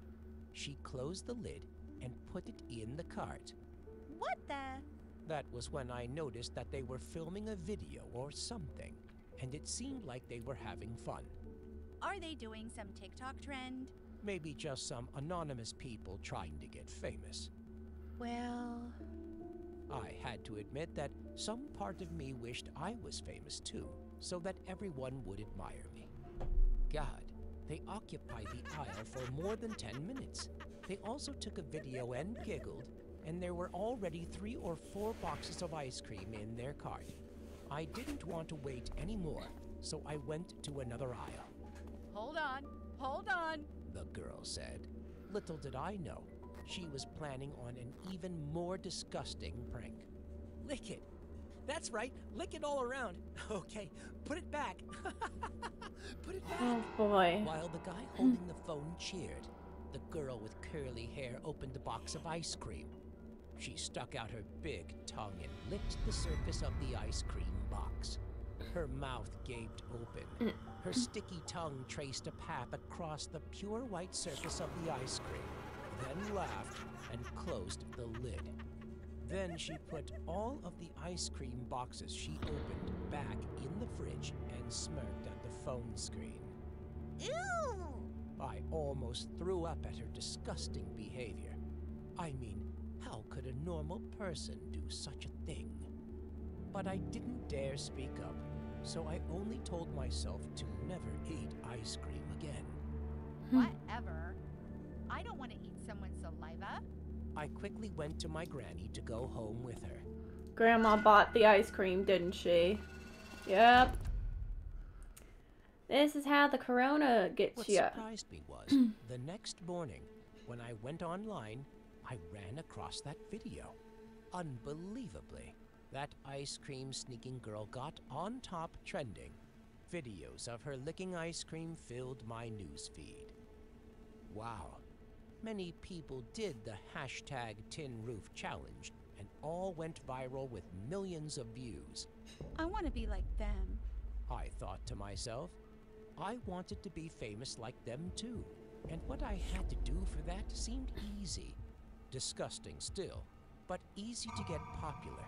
she closed the lid and put it in the cart. What the? That was when I noticed that they were filming a video or something, and it seemed like they were having fun. Are they doing some TikTok trend? Maybe just some anonymous people trying to get famous. Well, I had to admit that some part of me wished I was famous too, so that everyone would admire me. God, they occupied the aisle for more than 10 minutes. They also took a video and giggled, and there were already 3 or 4 boxes of ice cream in their cart. I didn't want to wait anymore, so I went to another aisle. hold on. The girl said. Little did I know, she was planning on an even more disgusting prank. Lick it! That's right, lick it all around. Okay, put it back. Put it back. Oh boy. While the guy holding the phone cheered, the girl with curly hair opened a box of ice cream. She stuck out her big tongue and licked the surface of the ice cream box. Her mouth gaped open. Her sticky tongue traced a path across the pure white surface of the ice cream, then laughed and closed the lid. Then she put all of the ice cream boxes she opened back in the fridge and smirked at the phone screen. Ew! I almost threw up at her disgusting behavior. I mean, how could a normal person do such a thing? But I didn't dare speak up, so I only told myself to never eat ice cream again. Whatever. I don't want to eat someone's saliva. I quickly went to my granny to go home with her. Grandma bought the ice cream, didn't she? Yep. This is how the corona gets What you. surprised me was, the next morning, when I went online, I ran across that video. Unbelievably, that ice cream sneaking girl got on top trending. Videos of her licking ice cream filled my newsfeed. Wow. Many people did the hashtag Tin Roof Challenge, and all went viral with millions of views. I want to be like them. I thought to myself, I wanted to be famous like them too, and what I had to do for that seemed easy. Disgusting still, but easy to get popular.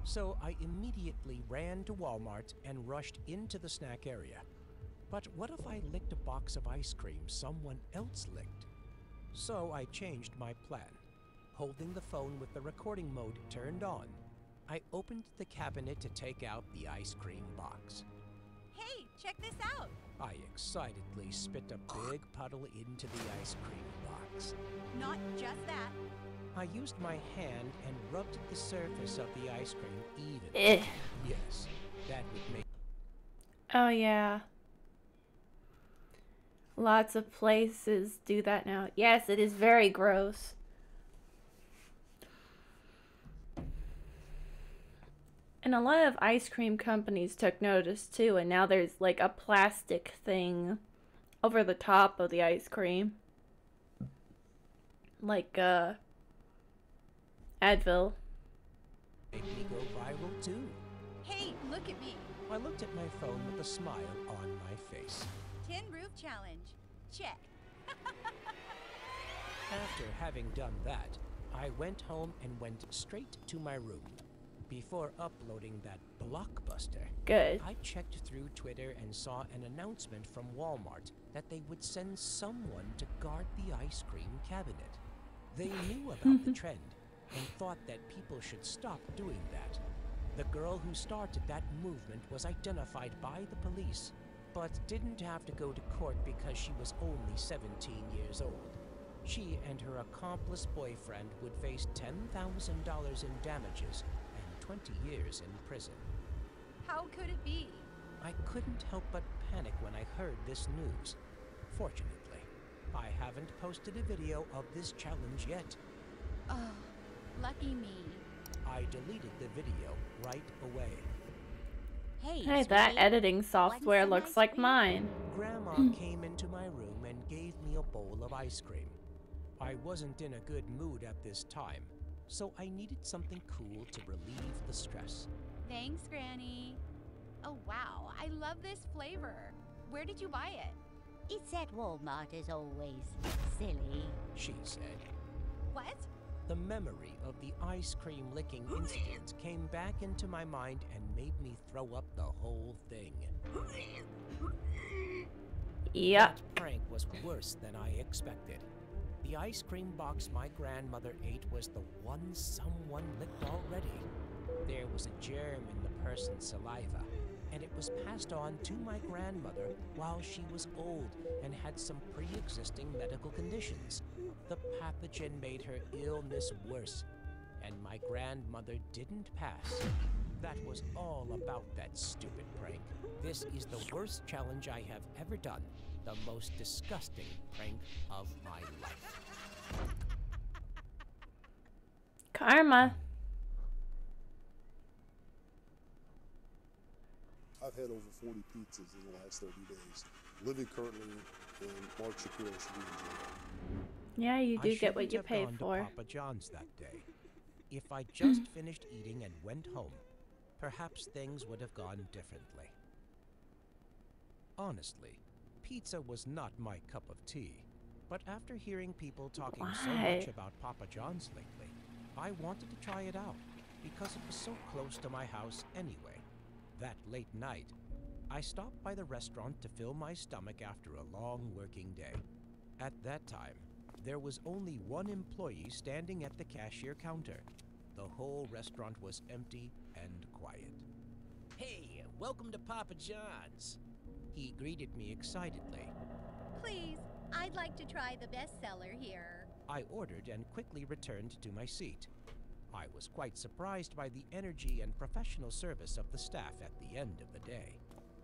So I immediately ran to Walmart and rushed into the snack area. But what if I licked a box of ice cream someone else licked? So I changed my plan. Holding the phone with the recording mode turned on, I opened the cabinet to take out the ice cream box. Hey, check this out. I excitedly spit a big puddle into the ice cream box. Not just that. I used my hand and rubbed the surface of the ice cream even. Eh. Yes, that would make... Oh yeah. Lots of places do that now. Yes, it is very gross. And a lot of ice cream companies took notice too, and now there's like a plastic thing over the top of the ice cream. Like, Advil. Made me go viral too. Hey, look at me. I looked at my phone with a smile on my face. Tin Roof Challenge. Check. After having done that, I went home and went straight to my room. Before uploading that blockbuster, Good. I checked through Twitter and saw an announcement from Walmart that they would send someone to guard the ice cream cabinet. They knew about the trend and thought that people should stop doing that. The girl who started that movement was identified by the police, but didn't have to go to court because she was only 17 years old. She and her accomplice boyfriend would face $10,000 in damages and 20 years in prison. How could it be? I couldn't help but panic when I heard this news. Fortunately, I haven't posted a video of this challenge yet. Oh, lucky me. I deleted the video right away. Hey, that editing software looks like mine. Grandma came into my room and gave me a bowl of ice cream. I wasn't in a good mood at this time, so I needed something cool to relieve the stress. Thanks, Granny. Oh, wow. I love this flavor. Where did you buy it? It's at Walmart as always. Silly. She said. What? The memory of the ice cream licking incident came back into my mind and made me throw up the whole thing. Yep. That prank was worse than I expected. The ice cream box my grandmother ate was the one someone licked already. There was a germ in the person's saliva, and it was passed on to my grandmother while she was old and had some pre-existing medical conditions. The pathogen made her illness worse, and my grandmother didn't pass. That was all about that stupid prank. This is the worst challenge I have ever done. The most disgusting prank of my life. Karma. I've had over 40 pizzas in the last 30 days. Living currently in Mark Shapiro should be in jail. Yeah, you do get what you I pay shouldn't have for. gone to Papa John's that day. If I just finished eating and went home, perhaps things would have gone differently. Honestly, pizza was not my cup of tea. But after hearing people talking so much about Papa John's lately, I wanted to try it out because it was so close to my house anyway. That late night, I stopped by the restaurant to fill my stomach after a long working day. At that time, there was only one employee standing at the cashier counter. The whole restaurant was empty and quiet. "Hey, welcome to Papa John's." He greeted me excitedly. Please, I'd like to try the bestseller here. I ordered and quickly returned to my seat. I was quite surprised by the energy and professional service of the staff at the end of the day.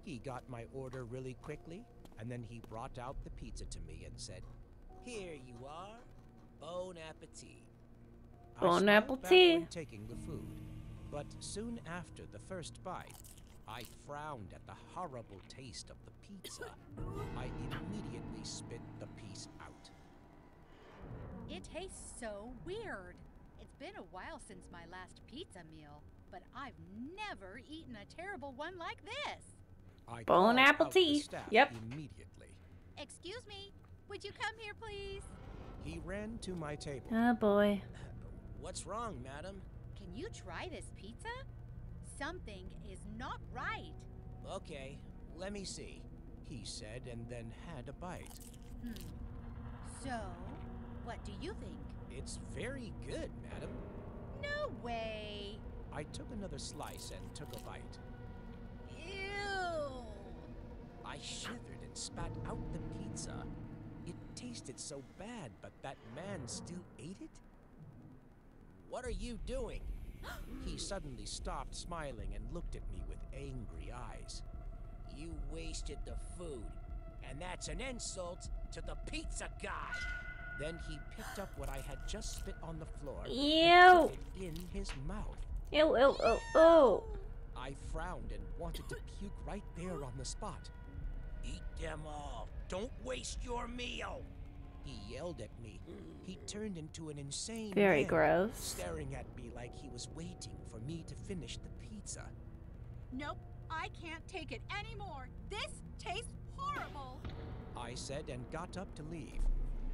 He got my order really quickly, and then he brought out the pizza to me and said, "Here you are. Bon appetit." Bon I smiled back appetit. when taking the food, but soon after the first bite, I frowned at the horrible taste of the pizza. I immediately spit the piece out. It tastes so weird. It's been a while since my last pizza meal, but I've never eaten a terrible one like this. I Bon called out the appetit. staff Yep. immediately. Excuse me, would you come here, please? He ran to my table. Oh boy. "What's wrong, madam?" Can you try this pizza? Something is not right. "Okay, let me see," he said, and then had a bite. So, what do you think? "It's very good, madam." No way. I took another slice and took a bite. Ew. I shivered and spat out the pizza. It tasted so bad, but that man still ate it? "What are you doing?" He suddenly stopped smiling and looked at me with angry eyes. "You wasted the food, and that's an insult to the pizza guy." Then he picked up what I had just spit on the floor and put it in his mouth. Ew, ew, ew, ew. I frowned and wanted to puke right there on the spot. "Eat them all. Don't waste your meal," he yelled at me. He turned into an insane Very man, gross. staring at me like he was waiting for me to finish the pizza. Nope, I can't take it anymore. This tastes horrible. I said and got up to leave.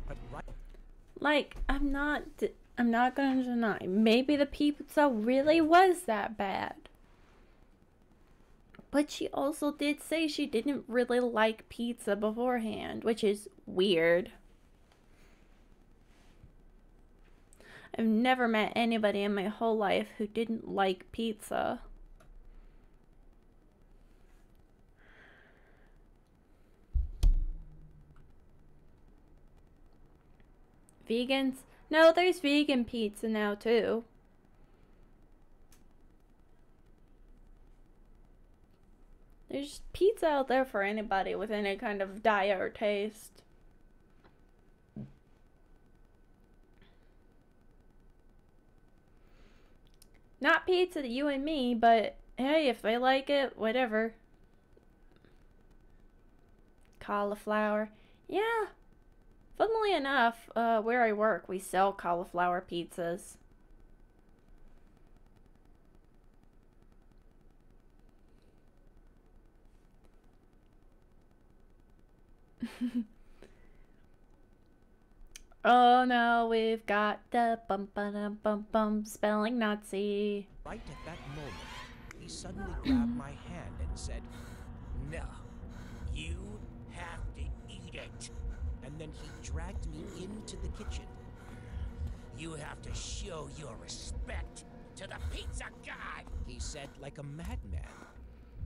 But right Like, I'm not gonna deny. Maybe the pizza really was that bad. But she also did say she didn't really like pizza beforehand, which is weird. I've never met anybody in my whole life who didn't like pizza. Vegans? No, there's vegan pizza now too. There's pizza out there for anybody with any kind of diet or taste. Not pizza to you and me, but hey, if they like it, whatever. Cauliflower. Yeah. Funnily enough, where I work, we sell cauliflower pizzas. Oh no, we've got the bum spelling Nazi. Right at that moment, he suddenly grabbed my hand and said, "No, you have to eat it." And then he dragged me into the kitchen. "You have to show your respect to the pizza god," he said like a madman.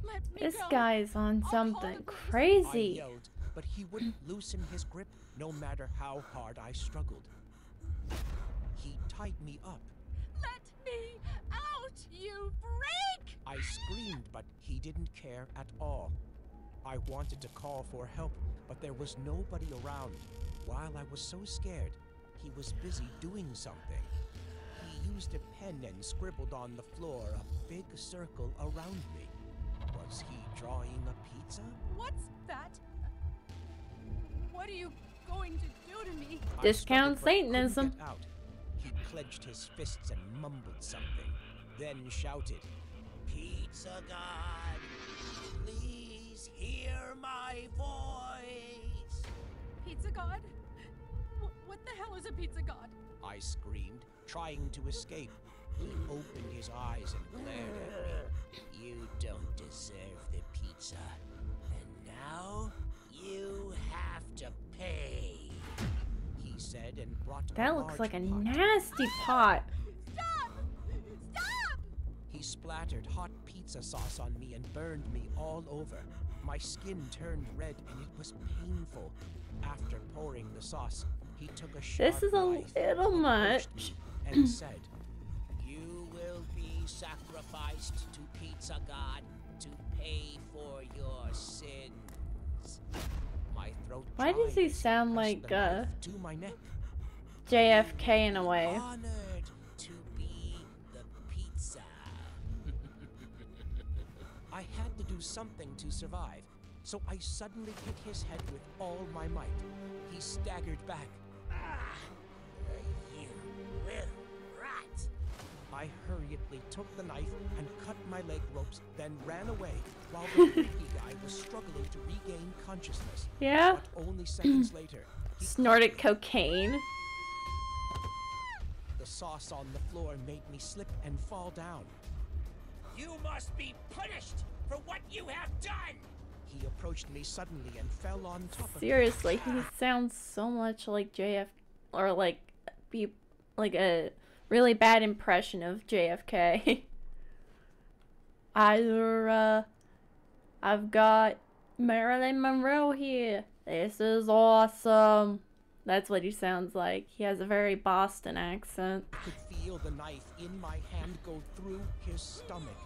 Let me This go. guy's on I'll something call I crazy. yelled, but he wouldn't loosen his grip no matter how hard I struggled. He tied me up. Let me out, you freak! I screamed, but he didn't care at all. I wanted to call for help, but there was nobody around. While I was so scared, he was busy doing something. He used a pen and scribbled on the floor a big circle around me. Was he drawing a pizza? What's that? What are you going to do to me? I Discount struggled, but couldn't Satanism. get out. He clenched his fists and mumbled something, then shouted, "Pizza God, please hear my voice!" Pizza God? What the hell is a pizza god? I screamed, trying to escape. He opened his eyes and glared at me. "You don't deserve the pizza, and now you have to pay," he said, and brought That a looks like a large pot. nasty pot. Stop! Stop! He splattered hot pizza sauce on me and burned me all over. My skin turned red and it was painful. After pouring the sauce, he took a sharp This is a knife, little much. approached me, and said, "You will be sacrificed to Pizza God to pay for your sins." My throat Why does he dried as sound pressed like, the knife to my neck. JFK in a way? Honored to be the pizza. I had to do something to survive, so I suddenly hit his head with all my might. He staggered back. "Ah, you little rat!" I hurriedly took the knife and cut my leg ropes, then ran away while the creepy guy was struggling to regain consciousness. Yeah? But only seconds later, he Snorted cocaine. The sauce on the floor made me slip and fall down. "You must be punished for what you have done!" He approached me suddenly and fell on top of me. Seriously, he sounds so much like JF, or like a really bad impression of JFK. I've got Marilyn Monroe here. This is awesome. That's what he sounds like. He has a very Boston accent. I could feel the knife in my hand go through his stomach.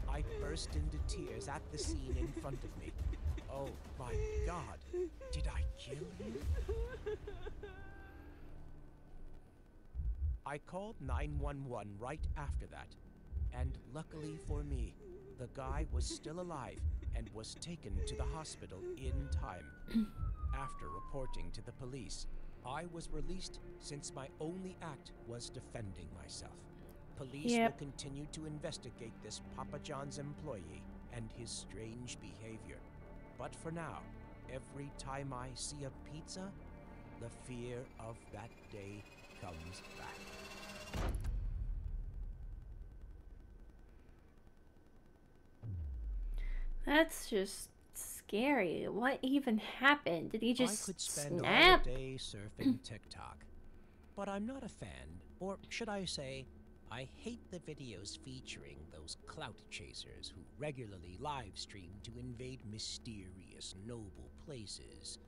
I burst into tears at the scene in front of me. Oh my God, did I kill him? I called 911 right after that, and luckily for me, the guy was still alive and was taken to the hospital in time. After reporting to the police, I was released since my only act was defending myself. Police will continue to investigate this Papa John's employee and his strange behavior. But for now, every time I see a pizza, the fear of that day comes back. That's just scary. What even happened? Did he just I could spend snap? all day surfing TikTok, but I'm not a fan, or should I say, I hate the videos featuring those clout chasers who regularly live stream to invade mysterious, noble places.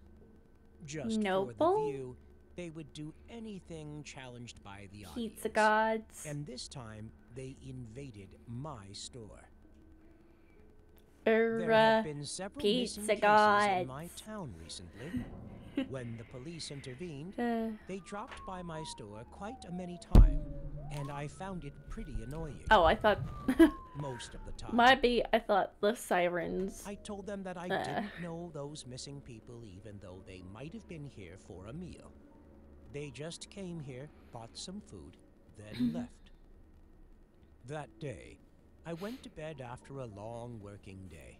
Just for the Noble? view, They would do anything challenged by the audience. Pizza gods. And this time, they invaded my store. There have been several missing Pizza cases gods. in my town recently. When the police intervened, they dropped by my store quite a many times, and I found it pretty annoying. Oh, I thought most of the time. might be. I thought the sirens. I told them that I didn't know those missing people, even though they might have been here for a meal. They just came here, bought some food, then left. That day, I went to bed after a long working day.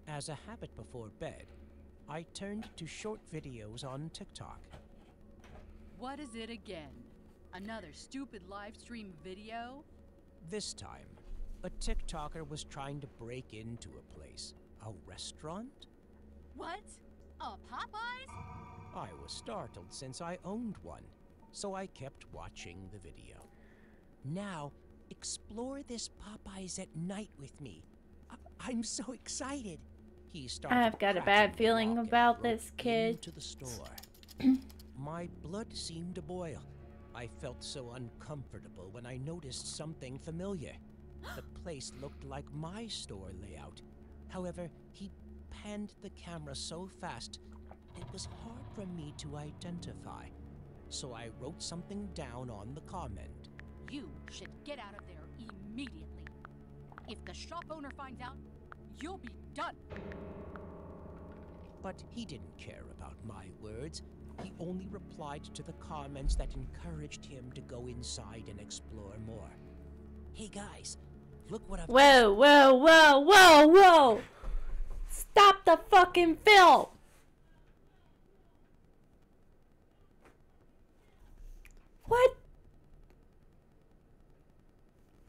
As a habit before bed, I turned to short videos on TikTok. What is it again? Another stupid live stream video? This time, a TikToker was trying to break into a place. A restaurant? What? A Popeyes? I was startled since I owned one, so I kept watching the video. Now, explore this Popeyes at night with me. I'm so excited. He started. I've got a bad feeling about this kid. To the store. My blood seemed to boil. I felt so uncomfortable when I noticed something familiar. The place looked like my store layout. However, he panned the camera so fast, it was hard for me to identify. So I wrote something down on the comment. You should get out of there immediately. If the shop owner finds out, you'll be done. But he didn't care about my words. He only replied to the comments that encouraged him to go inside and explore more. Hey guys, look what I've... Whoa, whoa, whoa, whoa, whoa! Stop the fucking film! What?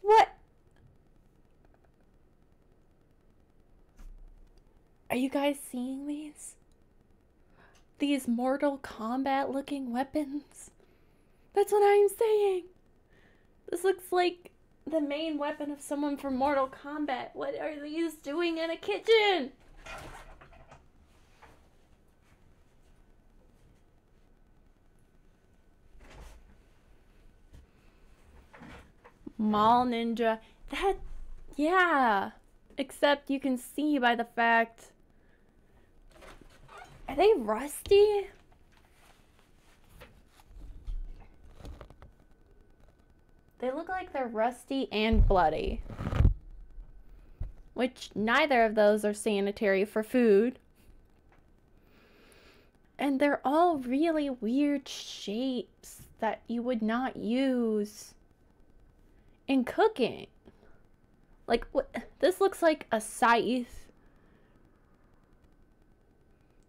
What? Are you guys seeing these? These Mortal Kombat looking weapons? That's what I'm saying. This looks like the main weapon of someone from Mortal Kombat. What are these doing in a kitchen? Mall Ninja. That, yeah. Except you can see by the fact... Are they rusty? They look like they're rusty and bloody. Which neither of those are sanitary for food. And they're all really weird shapes that you would not use in cooking. Like, what? This looks like a scythe.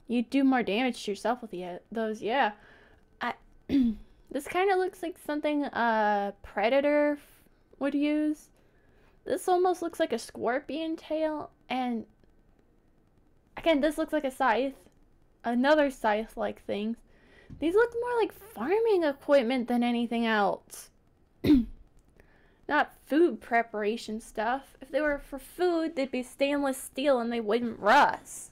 You do more damage to yourself with those, yeah. This kind of looks like something a predator would use. This almost looks like a scorpion tail, and again, this looks like a scythe. Another scythe-like thing. These look more like farming equipment than anything else. Not food preparation stuff. If they were for food, they'd be stainless steel and they wouldn't rust.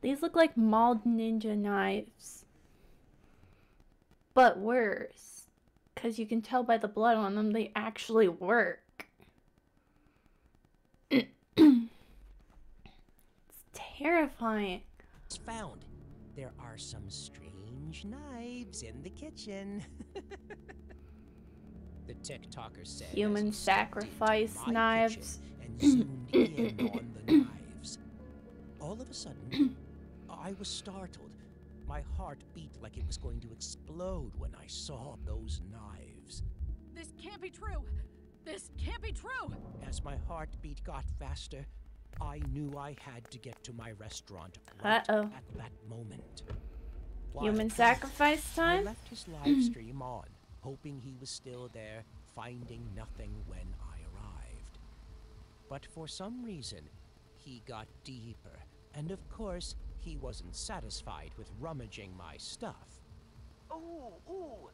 These look like mauled ninja knives. But worse. Because you can tell by the blood on them, they actually work. It's terrifying. It's found. There are some strange knives in the kitchen. The TikToker said Human sacrifice knives. And zoomed in on the knives. All of a sudden, I was startled. My heart beat like it was going to explode when I saw those knives. This can't be true. This can't be true. As my heartbeat got faster, I knew I had to get to my restaurant right at that moment. Human sacrifice time? I left his live stream on, hoping he was still there, finding nothing when I arrived. But for some reason, he got deeper, and of course, he wasn't satisfied with rummaging my stuff. Ooh,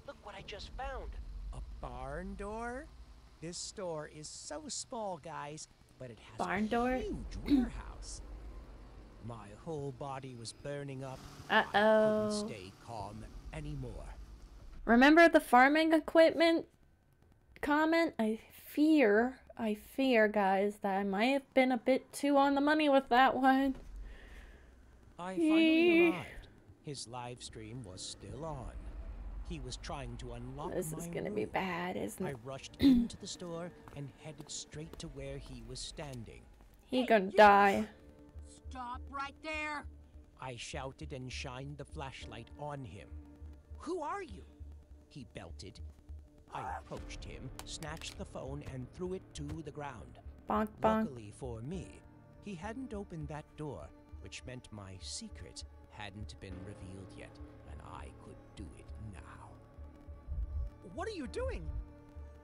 look what I just found. A barn door? This store is so small, guys, but it has barn a door? huge warehouse. My whole body was burning up. Uh-oh. I couldn't stay calm anymore. Remember the farming equipment comment? I fear, guys, that I might have been a bit too on the money with that one. I finally arrived. His live stream was still on. He was trying to unlock This is gonna be bad, isn't I it? rushed into the store and headed straight to where he was standing. He gonna die. Stop right there! I shouted and shined the flashlight on him. Who are you? He belted. I approached him, snatched the phone, and threw it to the ground. Bonk, bonk. Luckily for me, he hadn't opened that door, which meant my secret hadn't been revealed yet, and I could do it now. What are you doing?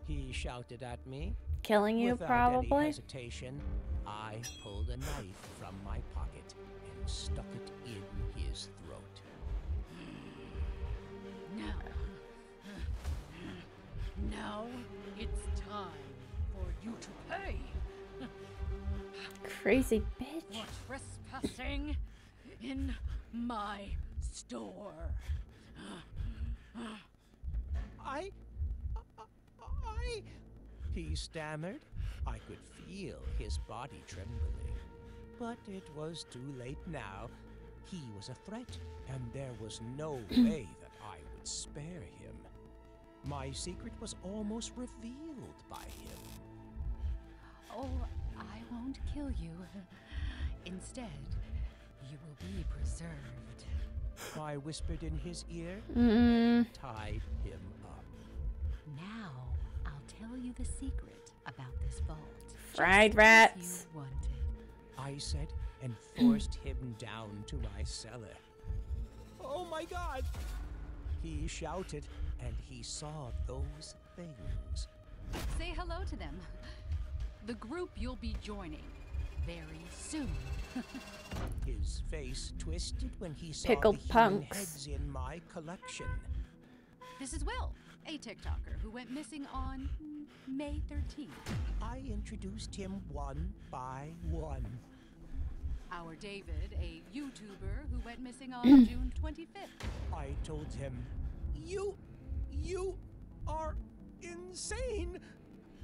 He shouted at me. Killing you, Without probably? any hesitation, I pulled a knife from my pocket and stuck it in his throat. Now it's time for you to pay. Crazy bitch. For trespassing in my store. I... He stammered. I could feel his body trembling. But it was too late now. He was a threat, and there was no way that I would spare him. My secret was almost revealed by him. Oh, I won't kill you. Instead, you will be preserved. I whispered in his ear Mm. and tied him up. Now, I'll tell you the secret about this vault. Fried Just as rats. you wanted. I said, and forced him down to my cellar. Oh my God! He shouted, and he saw those things. Say hello to them. The group you'll be joining very soon. His face twisted when he saw Pickled the human punks. heads in my collection. This is Will, a TikToker who went missing on May 13th. I introduced him one by one. Our David, a YouTuber who went missing on June 25th. I told him, You are insane!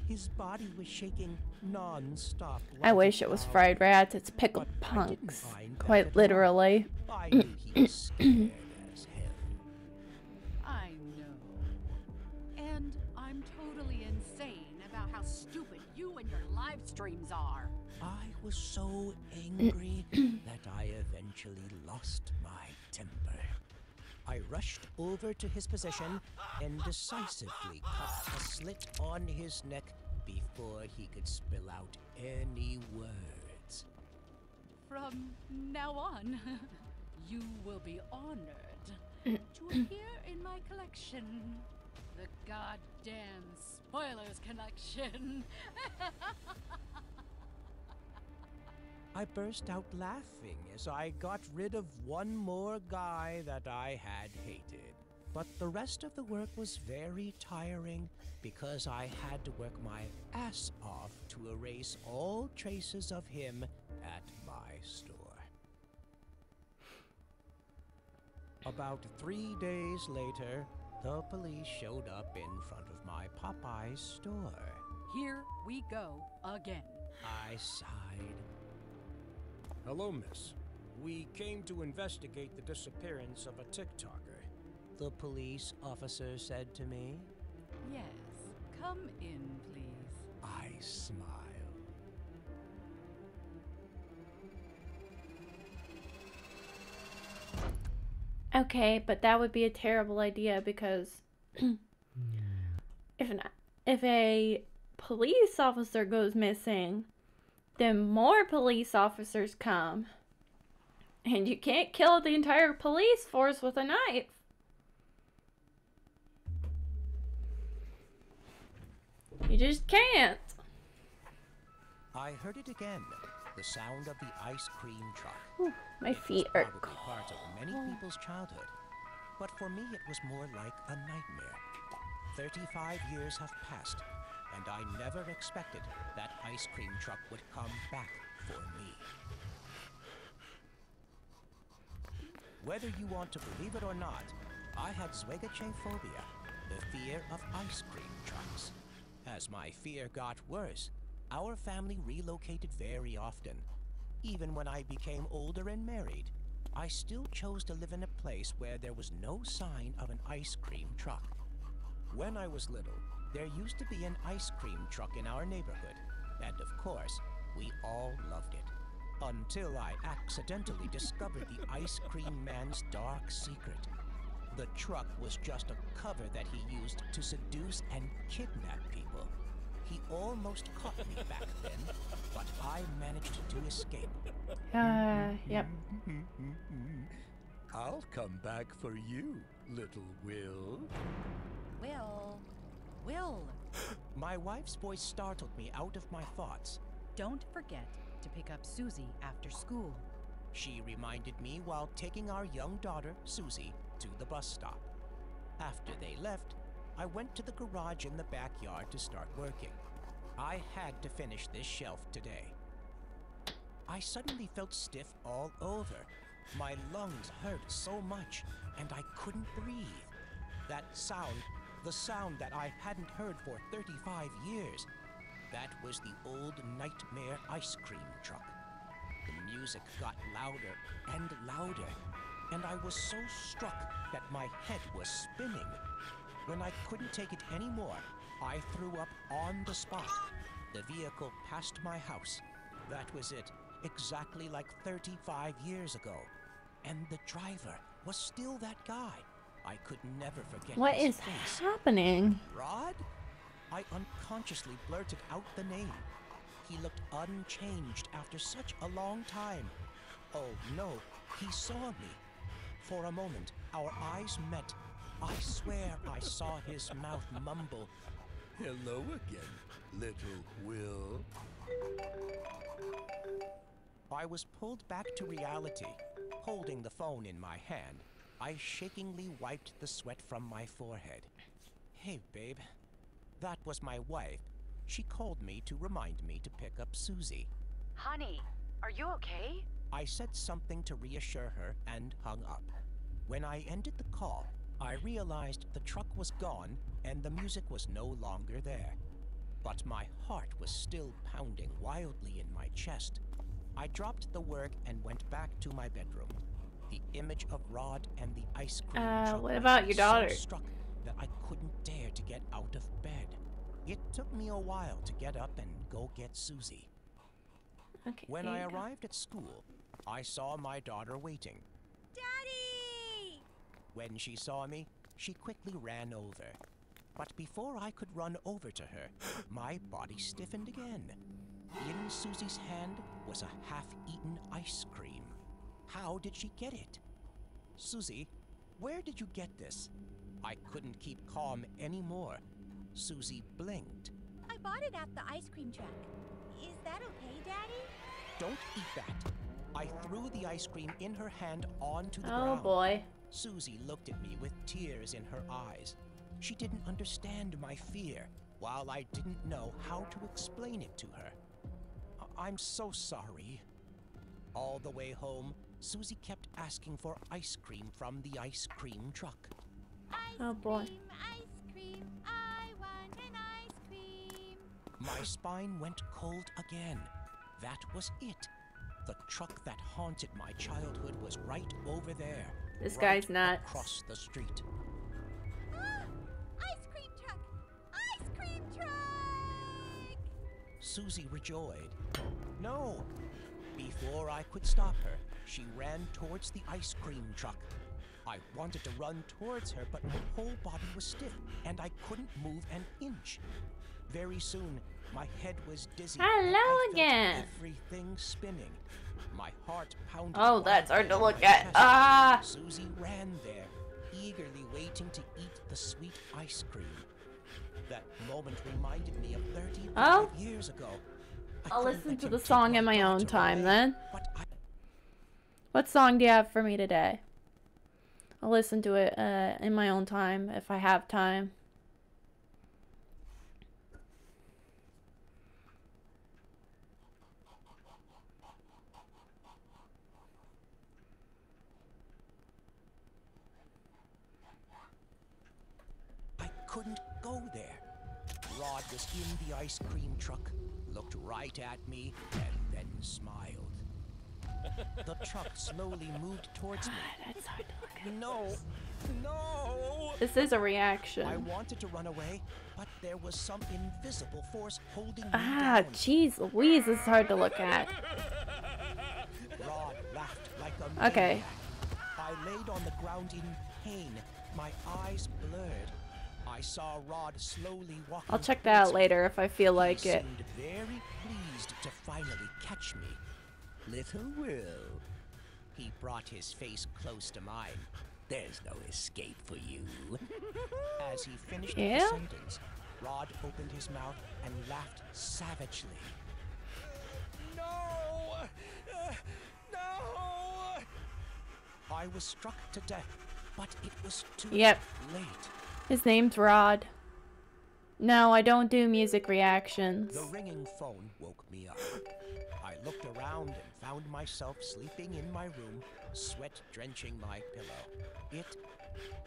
His body was shaking non-stop. I wish it was fried rats. It's pickled punks. Quite literally. I knew he was scared as hell. I know. And I'm totally insane about how stupid you and your live streams are. I was so angry that I eventually lost my temper. I rushed over to his position and decisively cut a slit on his neck before he could spill out any words. From now on, you will be honored to appear in my collection. The goddamn Spoilers Collection. I burst out laughing as I got rid of one more guy that I had hated. But the rest of the work was very tiring because I had to work my ass off to erase all traces of him at my store. About 3 days later, the police showed up in front of my Popeyes store. Here we go again. I sighed. Hello, miss. We came to investigate the disappearance of a TikToker. The police officer said to me. Yes, come in, please. I smiled. Okay, but that would be a terrible idea because if a police officer goes missing, then more police officers come. And you can't kill the entire police force with a knife. You just can't. I heard it again. The sound of the ice cream truck. Ooh, my It was feet are probably part of many people's childhood. But for me, it was more like a nightmare. 35 years have passed, and I never expected that ice cream truck would come back for me. Whether you want to believe it or not, I had zwigachephobia, the fear of ice cream trucks. As my fear got worse, our family relocated very often. Even when I became older and married, I still chose to live in a place where there was no sign of an ice cream truck. When I was little, there used to be an ice cream truck in our neighborhood, and of course, we all loved it. Until I accidentally discovered the ice cream man's dark secret. The truck was just a cover that he used to seduce and kidnap people. He almost caught me back then, but I managed to escape. Yep. I'll come back for you, little Will. Will, My wife's voice startled me out of my thoughts. Don't forget to pick up Susie after school. She reminded me while taking our young daughter, Susie, to the bus stop. After they left, I went to the garage in the backyard to start working. I had to finish this shelf today. I suddenly felt stiff all over. My lungs hurt so much, and I couldn't breathe. That sound, the sound that I hadn't heard for 35 years, that was the old nightmare ice cream truck. The music got louder and louder, and I was so struck that my head was spinning. When I couldn't take it anymore, I threw up on the spot. The vehicle passed my house. That was it, exactly like 35 years ago. And the driver was still that guy. I could never forget What his is face. happening? Rod? I unconsciously blurted out the name. He looked unchanged after such a long time. Oh no, he saw me. For a moment, our eyes met. I swear I saw his mouth mumble, Hello again, little Will. I was pulled back to reality. Holding the phone in my hand, I shakingly wiped the sweat from my forehead. Hey, babe. That was my wife. She called me to remind me to pick up Susie. Honey, are you okay? I said something to reassure her and hung up. When I ended the call, I realized the truck was gone and the music was no longer there. But my heart was still pounding wildly in my chest. I dropped the work and went back to my bedroom. The image of Rod and the ice cream truck what left about me your daughter? so struck that I couldn't dare to get out of bed. It took me a while to get up and go get Susie. Okay. When there I you go. arrived at school, I saw my daughter waiting. Daddy! When she saw me, she quickly ran over. But before I could run over to her, my body stiffened again. In Susie's hand was a half-eaten ice cream. How did she get it? Susie, where did you get this? I couldn't keep calm anymore. Susie blinked. I bought it at the ice cream truck. Is that okay, Daddy? Don't eat that. I threw the ice cream in her hand onto the Oh ground. boy. Susie looked at me with tears in her eyes. She didn't understand my fear, while I didn't know how to explain it to her. I'm so sorry. All the way home, Susie kept asking for ice cream from the ice cream truck. Oh boy. Ice cream, I want an ice cream. My spine went cold again. That was it. The truck that haunted my childhood was right over there. This right guy's nuts. across the street. Ah, ice cream truck! Ice cream truck! Susie rejoiced. No! Before I could stop her, she ran towards the ice cream truck. I wanted to run towards her, but my whole body was stiff, and I couldn't move an inch. Very soon, my head was dizzy. and Hello I felt again. everything spinning. My heart pounded. Oh, that's hard to wildly look in my at. chest. Ah! Susie ran there, eagerly waiting to eat the sweet ice cream. That moment reminded me of 35 Oh. years ago. I I'll couldn't listen let to him the take song my in my own daughter time away, then. But What song do you have for me today? I'll listen to it in my own time if I have time. couldn't go there. Rod was in the ice cream truck, looked right at me, and then smiled. The truck slowly moved towards me. That's hard to look at. No! No! This is a reaction. I wanted to run away, but there was some invisible force holding me Ah, down. jeez Louise, this is hard to look at. Rod laughed like a Okay. maniac. I laid on the ground in pain, my eyes blurred. I saw Rod slowly walking. I'll check that out towards me. later if I feel like He it. seemed very pleased to finally catch me. Little Will. He brought his face close to mine. There's no escape for you. As he finished Yeah? the sentence, Rod opened his mouth and laughed savagely. No! No! I was struck to death, but it was too Yep. late. His name's Rod. No, I don't do music reactions. The ringing phone woke me up. I looked around and found myself sleeping in my room, sweat drenching my pillow.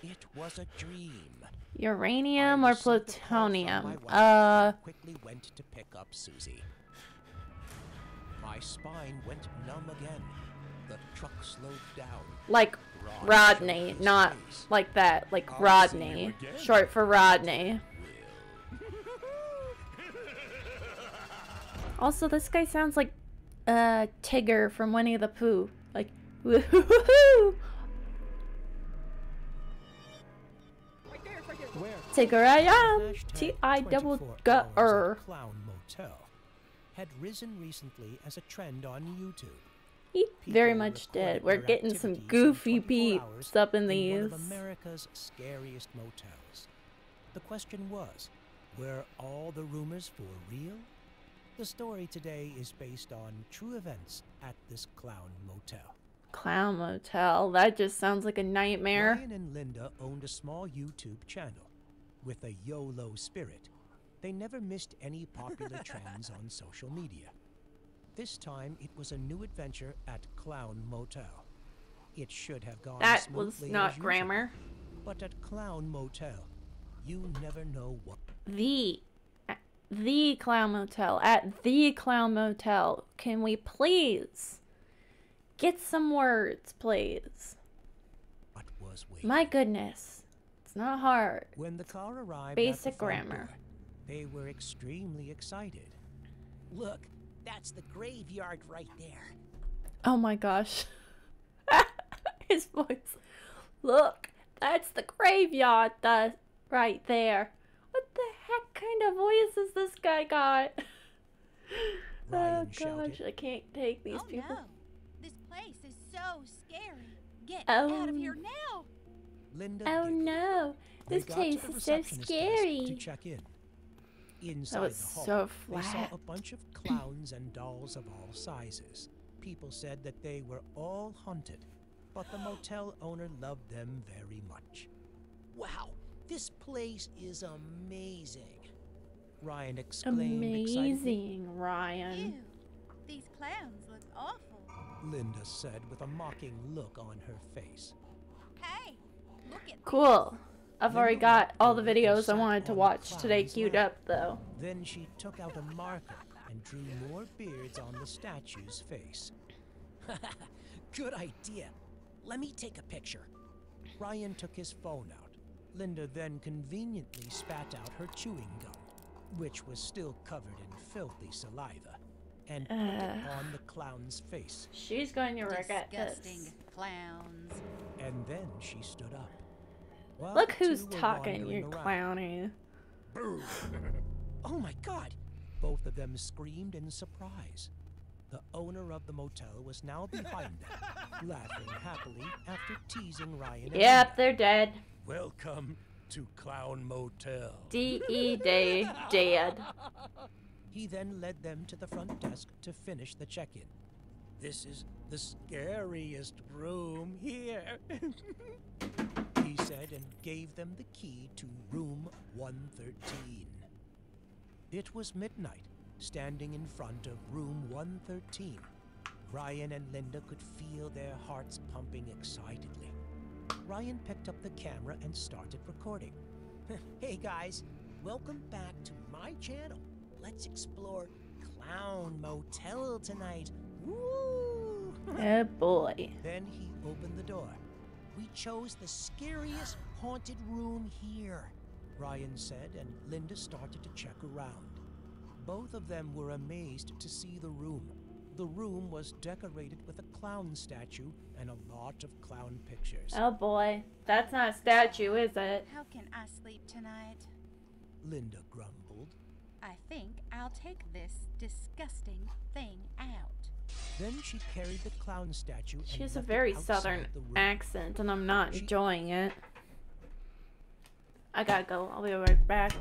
It was a dream. Uranium I or received a call from plutonium? my wife and quickly went to pick up Susie. My spine went numb again. The truck slowed down. Like Rod Rodney, showed his not face. like that. Like I'll see Rodney. you again. Short for Rodney. Also, this guy sounds like Tigger from Winnie the Pooh. Like, woohoo! Tigger I am! T-I-double-G-er. Clown Motel had risen recently as a trend on YouTube. He very People much recorded did. We're their getting some activities in goofy 24 hours peeps up in in these. one of America's scariest motels. The question was, were all the rumors for real? The story today is based on true events at this clown motel. Clown Motel. That just sounds like a nightmare. Ryan and Linda owned a small YouTube channel. With a YOLO spirit, they never missed any popular trends on social media. This time, it was a new adventure at Clown Motel. It should have gone That smoothly was as not usual, grammar. But at Clown Motel, you never know what. The Clown Motel. At the Clown Motel. Can we please get some words, please? What was waiting. My goodness. It's not hard. When the car arrived Basic at the front grammar. door, they were extremely excited. Look, that's the graveyard right there. Oh my gosh. His voice. Look, that's the graveyard right there. What the heck kind of voice has this guy got? Oh Ryan gosh, shouted. I can't take these people. No, this place is so scary. Get Oh. out of here now. Linda Oh giggled. no, They this got to place the is so receptionist desk to scary. check in. Inside was the hall, so they saw flat. a bunch of clowns and dolls of all sizes. People said that they were all haunted, but the motel owner loved them very much. Wow, this place is amazing. Ryan exclaimed excitedly. Amazing, Ryan. Ew, these clowns look awful. Linda said with a mocking look on her face. Hey, look at Cool. I've already Linda got walked all the over and videos I sat wanted to on the watch today clown's queued lap. up though. Then she took out a marker and drew more beards on the statue's face. Good idea. Let me take a picture. Ryan took his phone out. Linda then conveniently spat out her chewing gum, which was still covered in filthy saliva, and put it on the clown's face. She's going to regret disgusting this. clowns. And then she stood up. While Look the who's two were talking, wandering you around, clowny. Oh my God! Both of them screamed in surprise. The owner of the motel was now behind them, laughing happily after teasing Ryan and Yep, Linda. they're dead. Welcome to Clown Motel. D-E-Day, dead. He then led them to the front desk to finish the check-in. This is the scariest room here. He said and gave them the key to room 113. It was midnight, standing in front of room 113. Ryan and Linda could feel their hearts pumping excitedly. Ryan picked up the camera and started recording. Hey guys, welcome back to my channel. Let's explore Clown Motel tonight. Woo! Oh boy. Then he opened the door. We chose the scariest haunted room here, Ryan said, and Linda started to check around. Both of them were amazed to see the room. The room was decorated with a clown statue and a lot of clown pictures. Oh boy. That's not a statue, is it? How can I sleep tonight? Linda grumbled. I think I'll take this disgusting thing out. Then she carried the clown statue She and has a left it very outside southern the room. accent, and I'm not enjoying it. I gotta go. I'll be right back.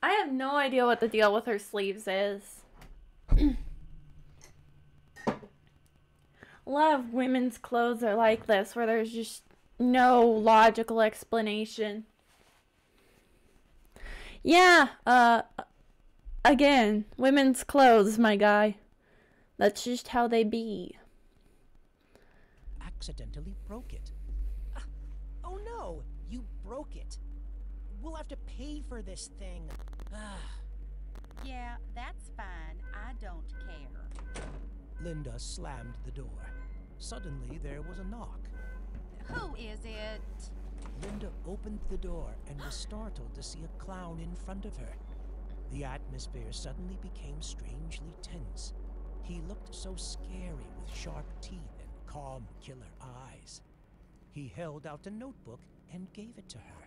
I have no idea what the deal with her sleeves is. A lot of women's clothes are like this, where there's just no logical explanation. Yeah, again, women's clothes, my guy. That's just how they be. Accidentally broke it. Oh no, you broke it. We'll have to pay for this thing. Yeah, that's fine. I don't care. Linda slammed the door. Suddenly, there was a knock. Who is it? Linda opened the door and was startled to see a clown in front of her. The atmosphere suddenly became strangely tense. He looked so scary with sharp teeth and calm killer eyes. He held out a notebook and gave it to her.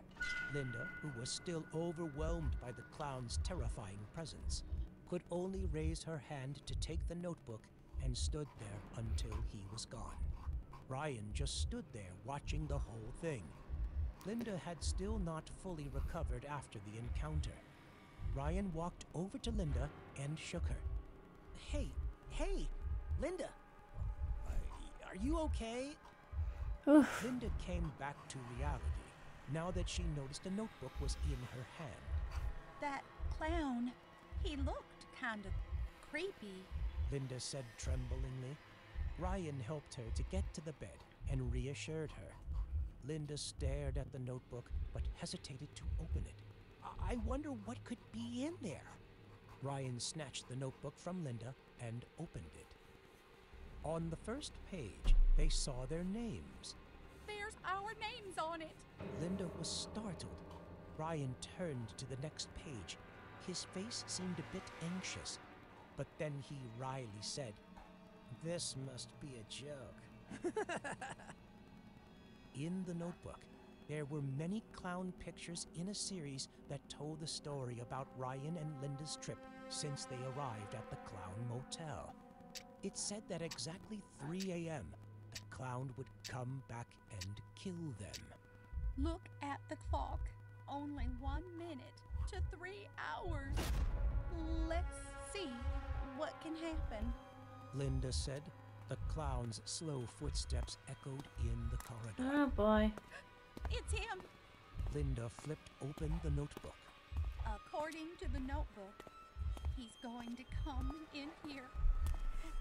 Linda, who was still overwhelmed by the clown's terrifying presence, could only raise her hand to take the notebook and stood there until he was gone. Ryan just stood there watching the whole thing. Linda had still not fully recovered after the encounter. Ryan walked over to Linda and shook her. Hey, Linda! Are you okay? Oof. Linda came back to reality now that she noticed the notebook was in her hand. That clown. He looked kind of creepy. Linda said tremblingly. Ryan helped her to get to the bed and reassured her. Linda stared at the notebook but hesitated to open it. I wonder what could be in there. Ryan snatched the notebook from Linda and opened it. On the first page, they saw their names. There's our names on it. Linda was startled. Ryan turned to the next page. His face seemed a bit anxious, but then he wryly said, "This must be a joke." In the notebook, there were many clown pictures in a series that told the story about Ryan and Linda's trip since they arrived at the Clown Motel. It said that exactly 3 a.m., the clown would come back and kill them. Look at the clock. Only 1 minute to 3 hours. Let's see what can happen. Linda said. The clown's slow footsteps echoed in the corridor. Oh boy. It's him. Linda flipped open the notebook. According to the notebook, he's going to come in here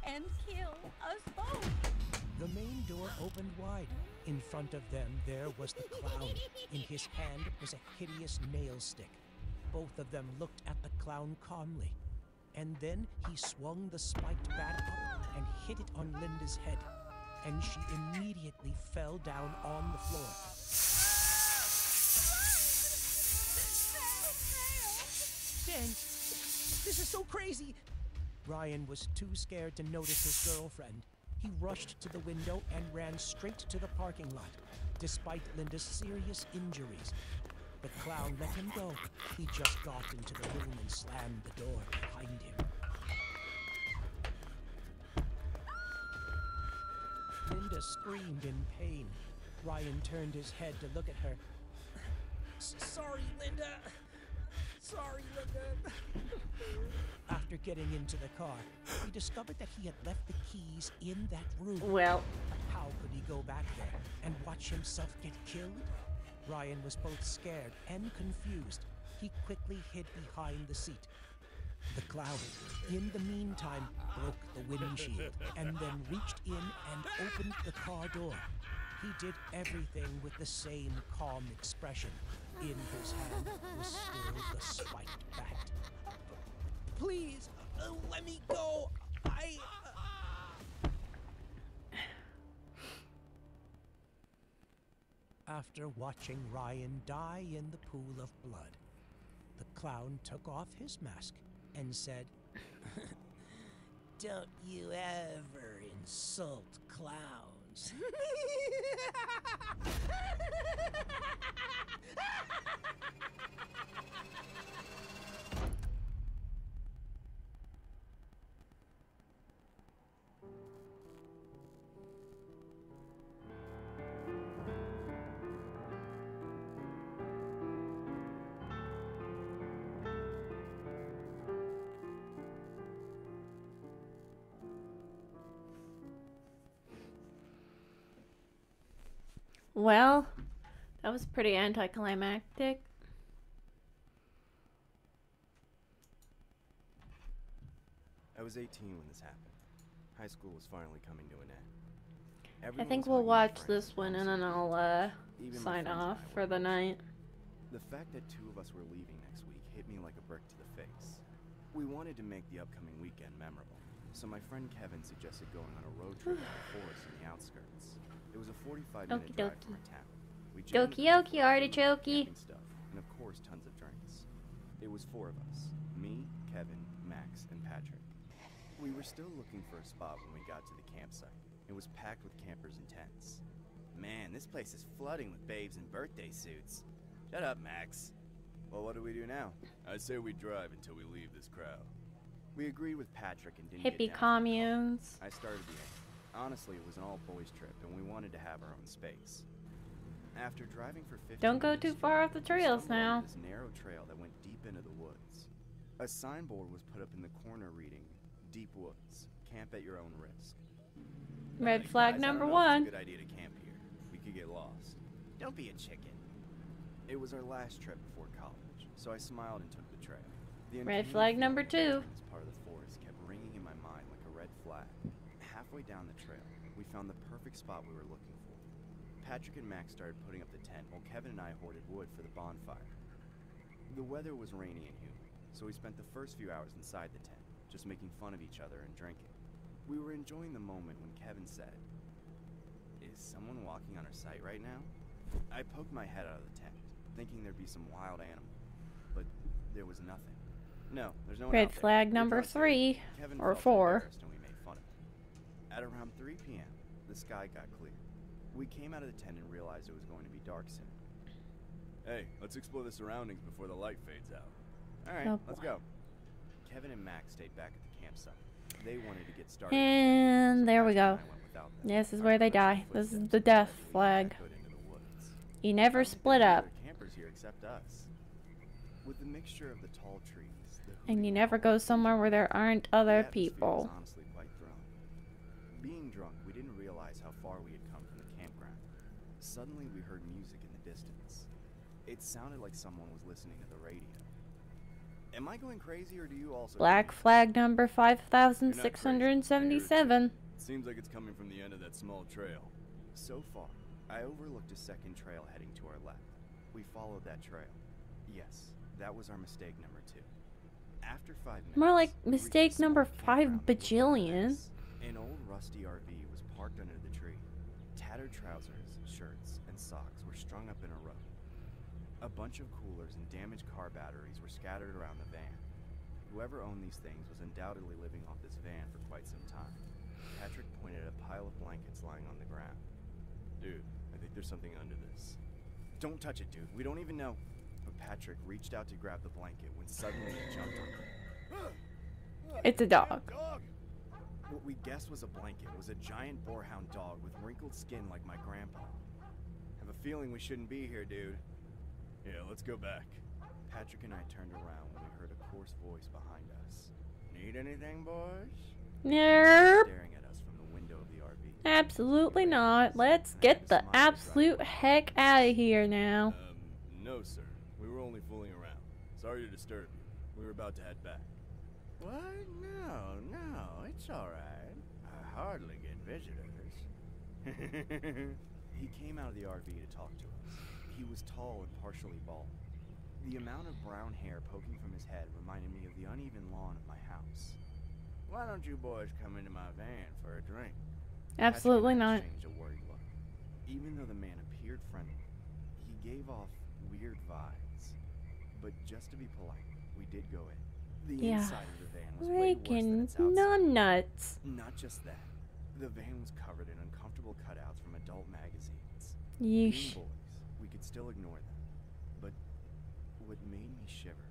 and kill us both. The main door opened wide. In front of them, there was the clown. In his hand was a hideous nail stick. Both of them looked at the clown calmly. And then he swung the spiked bat up and hit it on Linda's head. And she immediately fell down on the floor. Dang, this is so crazy. Ryan was too scared to notice his girlfriend. He rushed to the window and ran straight to the parking lot, despite Linda's serious injuries. The clown let him go. He just got into the room and slammed the door behind him. Linda screamed in pain. Ryan turned his head to look at her. Sorry, Linda. Sorry, Linda. After getting into the car, he discovered that he had left the keys in that room. Well, how could he go back there and watch himself get killed? Ryan was both scared and confused. He quickly hid behind the seat. The clown, in the meantime, broke the windshield and then reached in and opened the car door. He did everything with the same calm expression. In his hand was still the spiked bat. Please, let me go. After watching Ryan die in the pool of blood, the clown took off his mask and said, "Don't you ever insult clowns." well, that was pretty anticlimactic. I was 18 when this happened. High school was finally coming to an end. I Everyone think was we'll hungry watch for this one and then I'll Even my sign friends and off I for were. the night. The fact that two of us were leaving next week hit me like a brick to the face. We wanted to make the upcoming weekend memorable, so my friend Kevin suggested going on a road trip to the forest in the outskirts. It was a 45-minute Okie drive dokie. from our town. We jammed Dokie a okie, couple of artichoke. camping stuff, and of course tons of drinks. It was 4 of us: me, Kevin, Max, and Patrick. We were still looking for a spot when we got to the campsite. It was packed with campers and tents. Man, this place is flooding with babes in birthday suits. Shut up, Max. Well, what do we do now? I say we drive until we leave this crowd. We agreed with Patrick and didn't Hippie get down. communes. I started the aim. Honestly, it was an all-boys trip, and we wanted to have our own space. After driving for 15 Don't go minutes too straight, far off the we trails stumbled now. onto this narrow trail that went deep into the woods. A signboard was put up in the corner reading, "Deep Woods. Camp at your own risk." Red Hey, flag guys, I number don't know if 1. it's a good idea to camp here. We could get lost. Don't be a chicken. It was our last trip before college, so I smiled and took the trail. The Red uncanny flag number feeling of 2. entering this part of the forest kept ringing in my mind like a red flag. Halfway down the trail, we found the perfect spot we were looking for. Patrick and Max started putting up the tent while Kevin and I hoarded wood for the bonfire. The weather was rainy and humid, so we spent the first few hours inside the tent, just making fun of each other and drinking. We were enjoying the moment when Kevin said, "Is someone walking on our site right now?" I poked my head out of the tent, thinking there'd be some wild animal, but there was nothing. No, there's no one Red out there. flag We number talked to 3 Kevin or felt 4. embarrassed and we made fun of him. At around 3 p.m., the sky got clear. We came out of the tent and realized it was going to be dark soon. Hey, let's explore the surroundings before the light fades out. All right, Oh, let's boy. go. Kevin and Max stayed back at the campsite. They wanted to get started. And there we go. Patrick and I went without them. This is Our where they collection die. of This is footsteps the led death we flag. back out into the woods. You never I don't think split there were up. other campers here except us. With the mixture of the tall trees, the And you hooting never owls, go somewhere where there aren't the other atmosphere was people. honestly quite thrilling. Being drunk, we didn't realize how far we had come from the campground. Suddenly, we heard music in the distance. It sounded like someone was listening to the radio. Am I going crazy, or do you also? Black flag number 5677. Seems like it's coming from the end of that small trail. So far, I overlooked a second trail heading to our left. We followed that trail. Yes, that was our mistake number 2. After 5 minutes, More like we reached a mistake small number campground 5 that looked like a bajillion. mess. An old rusty RV was parked under the tree. Tattered trousers, shirts, and socks were strung up in a row. A bunch of coolers and damaged car batteries were scattered around the van. Whoever owned these things was undoubtedly living off this van for quite some time. Patrick pointed at a pile of blankets lying on the ground. Dude, I think there's something under this. Don't touch it, dude. We don't even know. But Patrick reached out to grab the blanket when suddenly it jumped on him. It's a dog. What we guessed was a blanket was a giant boarhound dog with wrinkled skin like my grandpa. Have a feeling we shouldn't be here, dude. Yeah, let's go back. Patrick and I turned around when we heard a coarse voice behind us. Need anything, boys? Nope. Staring at us from the window of the RV. Absolutely not. Let's get the absolute heck out of here now. No, sir. We were only fooling around. Sorry to disturb you. We were about to head back. What? No, it's alright. I hardly get visitors. He came out of the RV to talk to us. He was tall and partially bald. The amount of brown hair poking from his head reminded me of the uneven lawn of my house. Why don't you boys come into my van for a drink? Absolutely not. Exchanged a worried look. Even though the man appeared friendly, he gave off weird vibes. But just to be polite, we did go in. The inside of the van was way worse than its outside. Nuts. Not just that. The van was covered in uncomfortable cutouts from adult magazines. Yeesh. Being boys, we could still ignore them. But what made me shiver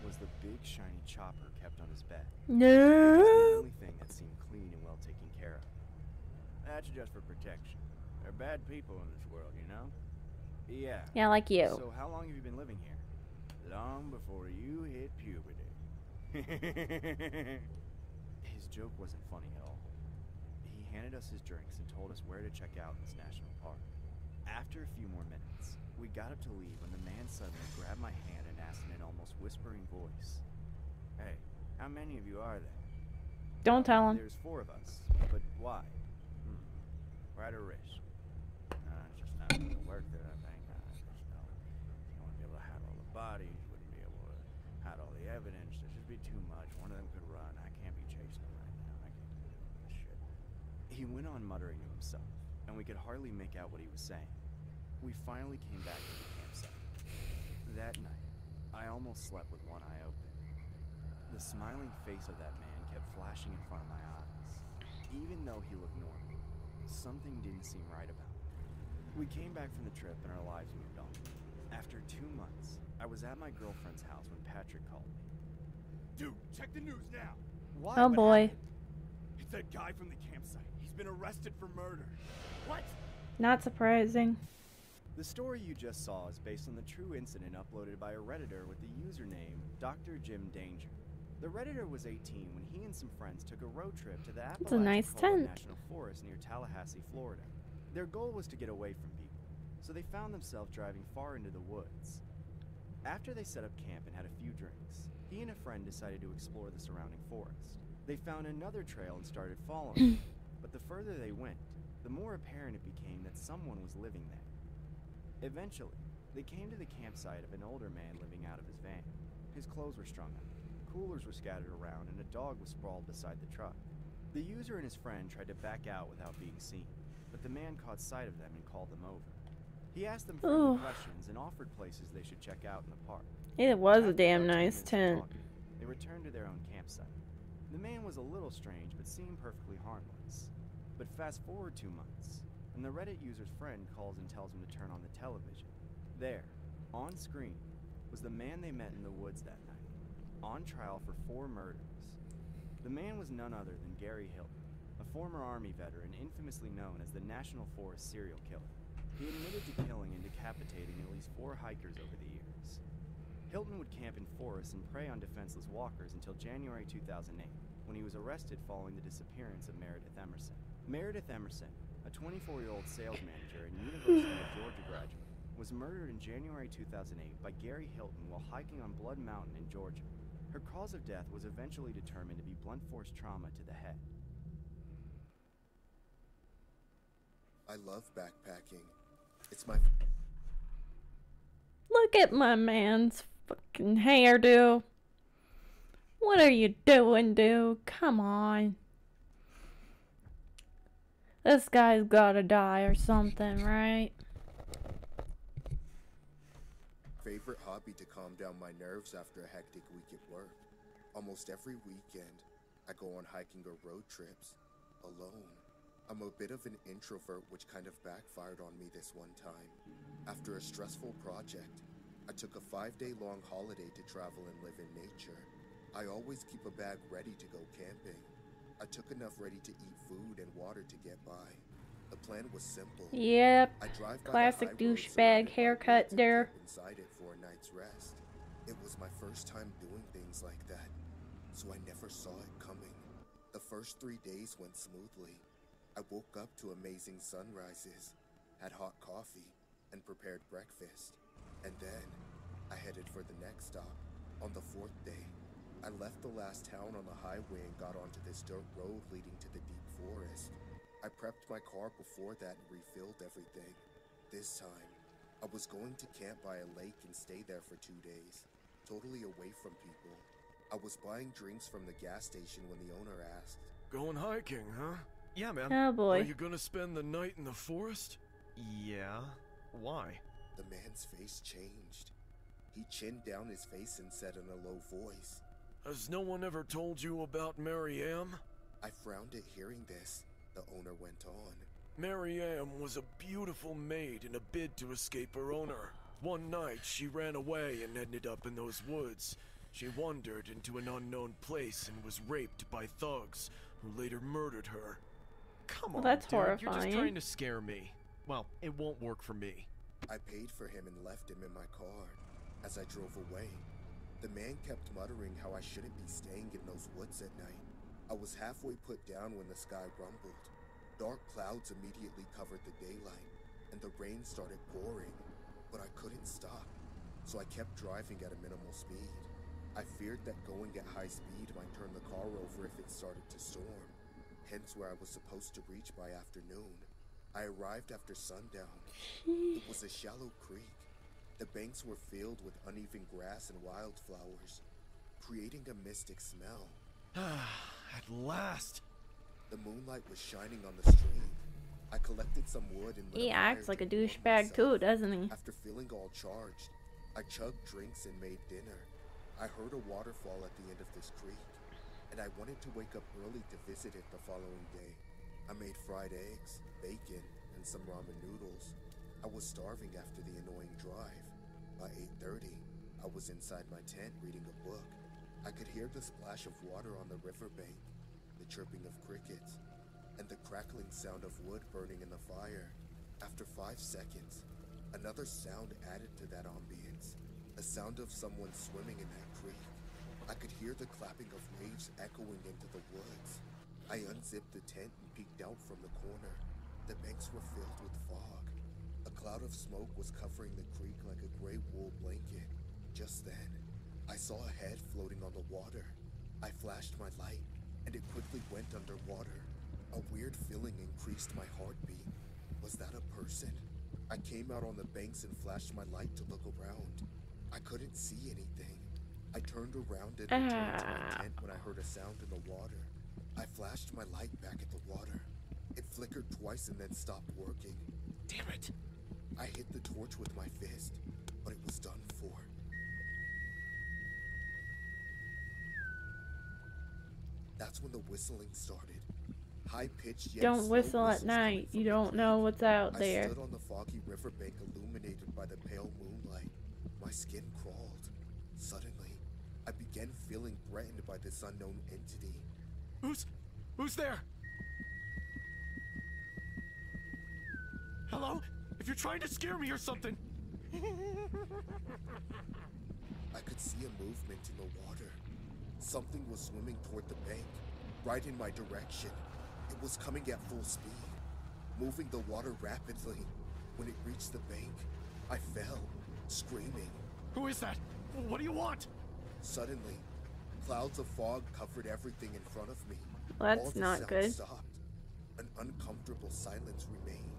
was the big shiny chopper kept on his bed. No. It was the only thing that seemed clean and well taken care of. That's just for protection. There are bad people in this world, you know? Yeah. Yeah, like you. So how long have you been living here? Long before you hit puberty. His joke wasn't funny at all. He handed us his drinks and told us where to check out in this national park. After a few more minutes, we got up to leave when the man suddenly grabbed my hand and asked in an almost whispering voice, "Hey, how many of you are there?" Don't tell him. There's 4 of us, but why? Right or wrist? It's just not going to work there, I think. You wouldn't be able to hide all the bodies, you wouldn't be able to hide all the evidence. This would be too much. One of them could run. I can't be chasing them right now. I can't do this shit. He went on muttering to himself, and we could hardly make out what he was saying. We finally came back to the campsite. That night, I almost slept with one eye open. The smiling face of that man kept flashing in front of my eyes. Even though he looked normal, something didn't seem right about him. We came back from the trip and our lives moved on. After 2 months, I was at my girlfriend's house when Patrick called me. Dude, check the news now. Why? Oh boy. It's that guy from the campsite. He's been arrested for murder. What? Not surprising. The story you just saw is based on the true incident uploaded by a Redditor with the username Dr. Jim Danger. The Redditor was 18 when he and some friends took a road trip to the It's a nice tent. National Forest near Tallahassee, Florida. Their goal was to get away from people, so they found themselves driving far into the woods. After they set up camp and had a few drinks, he and a friend decided to explore the surrounding forest. They found another trail and started following it, but the further they went, the more apparent it became that someone was living there. Eventually, they came to the campsite of an older man living out of his van. His clothes were strung up, coolers were scattered around, and a dog was sprawled beside the truck. The user and his friend tried to back out without being seen, but the man caught sight of them and called them over. He asked them friendly questions and offered places they should check out in the park. It was a After damn about 10 nice minutes of tent. talking, they returned to their own campsite. The man was a little strange, but seemed perfectly harmless. But fast forward 2 months, and the Reddit user's friend calls and tells him to turn on the television. There, on screen, was the man they met in the woods that night, on trial for 4 murders. The man was none other than Gary Hilton, a former Army veteran infamously known as the National Forest serial killer. He admitted to killing and decapitating at least 4 hikers over the years. Hilton would camp in forests and prey on defenseless walkers until January 2008, when he was arrested following the disappearance of Meredith Emerson. Meredith Emerson, a 24-year-old sales manager and University of Georgia graduate, was murdered in January 2008 by Gary Hilton while hiking on Blood Mountain in Georgia. Her cause of death was eventually determined to be blunt force trauma to the head. I love backpacking. It's my... Look at my man's fucking hairdo. What are you doing, dude? Come on. This guy's gotta die or something, right? favorite hobby to calm down my nerves after a hectic week at work. Almost every weekend, I go on hiking or road trips, alone. I'm a bit of an introvert, which kind of backfired on me this one time. After a stressful project, I took a 5-day-long holiday to travel and live in nature. I always keep a bag ready to go camping. I took enough ready to eat food and water to get by. The plan was simple. Yep. I drive by Classic the high road douchebag surrounded by haircut woods and there. camp inside it for a night's rest. It was my first time doing things like that, so I never saw it coming. The first 3 days went smoothly. I woke up to amazing sunrises, had hot coffee, and prepared breakfast. And then, I headed for the next stop. On the 4th day, I left the last town on the highway and got onto this dirt road leading to the deep forest. I prepped my car before that and refilled everything. This time, I was going to camp by a lake and stay there for 2 days, totally away from people. I was buying drinks from the gas station when the owner asked, "Going hiking, huh?" "Yeah, man." Oh boy. "Are you gonna spend the night in the forest?" "Yeah. Why?" The man's face changed. He chinned down his face and said in a low voice, "Has no one ever told you about Mary-Am?" I frowned at hearing this. The owner went on. "Mary-Am was a beautiful maid in a bid to escape her owner. One night, she ran away and ended up in those woods. She wandered into an unknown place and was raped by thugs, who later murdered her." "Come Well, on, that's dude. You're horrifying. just trying to scare me. Well, it won't work for me." I paid for him and left him in my car. As I drove away, the man kept muttering how I shouldn't be staying in those woods at night. I was halfway put down when the sky rumbled. Dark clouds immediately covered the daylight, and the rain started pouring, but I couldn't stop, so I kept driving at a minimal speed. I feared that going at high speed might turn the car over if it started to storm, hence where I was supposed to reach by afternoon. I arrived after sundown. It was a shallow creek. The banks were filled with uneven grass and wildflowers, creating a mystic smell. At last! The moonlight was shining on the stream. I collected some wood and lit He a fire acts like a to warm douchebag myself. too, doesn't he? After feeling all charged, I chugged drinks and made dinner. I heard a waterfall at the end of this creek, and I wanted to wake up early to visit it the following day. I made fried eggs, bacon, and some ramen noodles. I was starving after the annoying drive. By 8:30, I was inside my tent reading a book. I could hear the splash of water on the riverbank, the chirping of crickets, and the crackling sound of wood burning in the fire. After 5 seconds, another sound added to that ambience, the sound of someone swimming in that creek. I could hear the clapping of waves echoing into the woods. I unzipped the tent and peeked out from the corner. The banks were filled with fog. A cloud of smoke was covering the creek like a gray wool blanket. Just then, I saw a head floating on the water. I flashed my light, and it quickly went underwater. A weird feeling increased my heartbeat. Was that a person? I came out on the banks and flashed my light to look around. I couldn't see anything. I turned around and returned to my tent when I heard a sound in the water. I flashed my light back at the water. It flickered twice and then stopped working. Damn it! I hit the torch with my fist, but it was done for. That's when the whistling started. High-pitched yet Don't slow whistle at whistles night. coming from You the don't creek. know what's out I there. stood on the foggy riverbank illuminated by the pale moonlight. My skin crawled. Suddenly, I began feeling threatened by this unknown entity. Who's there? Hello? If you're trying to scare me or something. I could see a movement in the water. Something was swimming toward the bank, right in my direction. It was coming at full speed, moving the water rapidly. When it reached the bank, I fell, screaming. Who is that? What do you want? Suddenly, clouds of fog covered everything in front of me. Well, All that's the not sound good. stopped. An uncomfortable silence remained.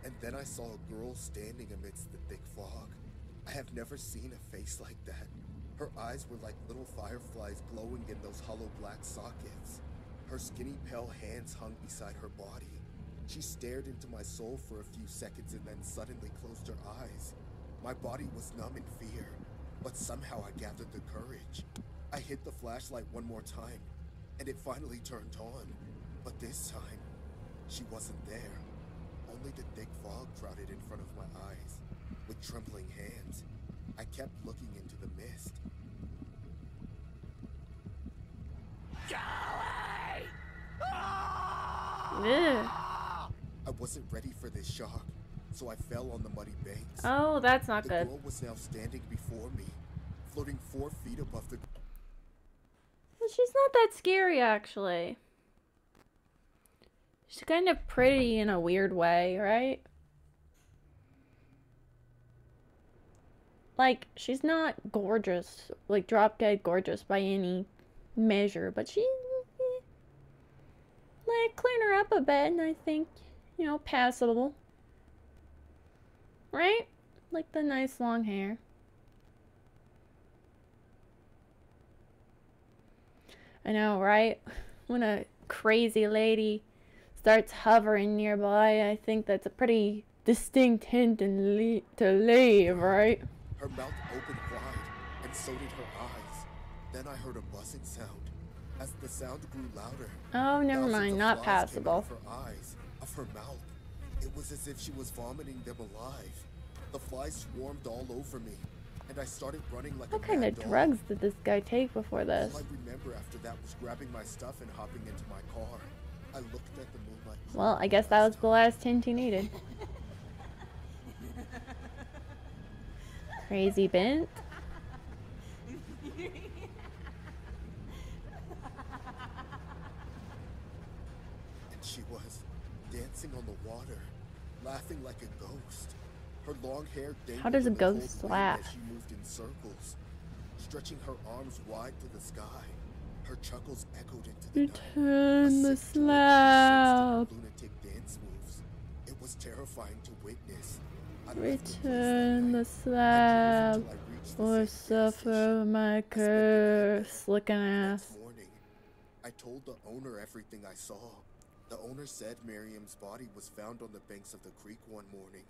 And then I saw a girl standing amidst the thick fog. I have never seen a face like that. Her eyes were like little fireflies glowing in those hollow black sockets. Her skinny pale hands hung beside her body. She stared into my soul for a few seconds and then suddenly closed her eyes. My body was numb in fear. but somehow I gathered the courage. I hit the flashlight one more time, and it finally turned on. But this time, she wasn't there. Only the thick fog crowded in front of my eyes. With trembling hands, I kept looking into the mist. Ugh. I wasn't ready for this shock, so I fell on the muddy banks. Oh, that's not the good. girl was now standing before me, floating 4 feet above the... Well, she's not that scary, actually. She's kind of pretty in a weird way, right? Like, she's not gorgeous, like drop dead gorgeous by any measure, but she, like, clean her up a bit, and I think, you know, passable. Right? Like the nice long hair. I know, right? When a crazy lady starts hovering nearby, I think that's a pretty distinct hint to leave, right? Her mouth opened wide, and so did her eyes. Then I heard a buzzing sound. As the sound grew louder, Oh, never thousands mind, of not flies came out passable. of her eyes, of her mouth. It was as if she was vomiting them alive. The flies swarmed all over me, and I started running like What a kind mad of dog. drugs did this guy take before this? All I remember after that was grabbing my stuff and hopping into my car. I looked at the moonlight. Well, I guess that was the last hint he needed. Crazy bent. And she was dancing on the water, laughing like a ghost. Her long hair dangled How does a in the cold ghost wind laugh? as she moved in circles, stretching her arms wide to the sky. Her chuckles echoed into the night. Return the A sick joy slab. persisted in lunatic dance moves. It was terrifying to witness. I left the place that Return night. the slab, until I reached the or same gas suffer my curse. Looking ass. Next morning, I told the owner everything I saw. The owner said Miriam's body was found on the banks of the creek one morning.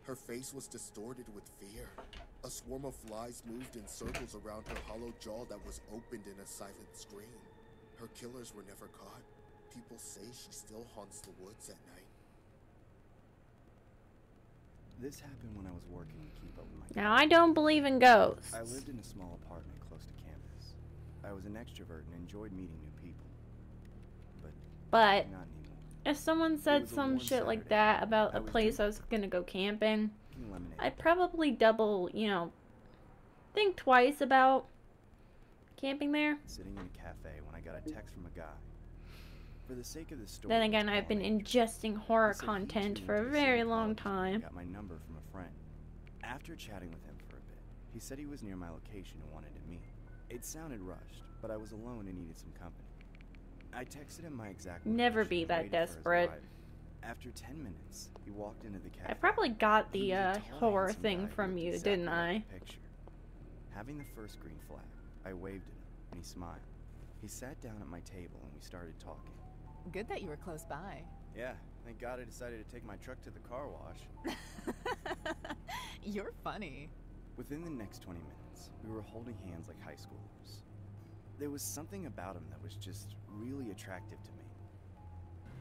Her face was distorted with fear. A swarm of flies moved in circles around her hollow jaw that was opened in a silent scream. Her killers were never caught. People say she still haunts the woods at night. This happened when I was working to keep up with my Now, I don't believe in ghosts. I lived in a small apartment close to campus. I was an extrovert and enjoyed meeting new people. But not anymore. if someone said was a some warm shit like Saturday. that about I a was place I was gonna go camping, Drinking lemonade. I'd probably double, you know, think twice about camping there. Sitting in a cafe when I got a text from a guy. For the sake of the story. Then let's again, call I've been him ingesting horror He said he content tuned for a into the very same long college and time. got my number from a friend. After chatting with him for a bit, he said he was near my location and wanted to meet. It sounded rushed, but I was alone and needed some company. I texted him my exact Never location be and that waited for his desperate. arrival. After 10 minutes, he walked into the cafe. I probably got He the was a tall, horror handsome thing guy who from looked you, exactly didn't like I? the picture. Having the first green flag, I waved at him, and he smiled. He sat down at my table and we started talking. Good that you were close by. Yeah, thank God I decided to take my truck to the car wash. You're funny. Within the next 20 minutes, we were holding hands like high schoolers. There was something about him that was just really attractive to me.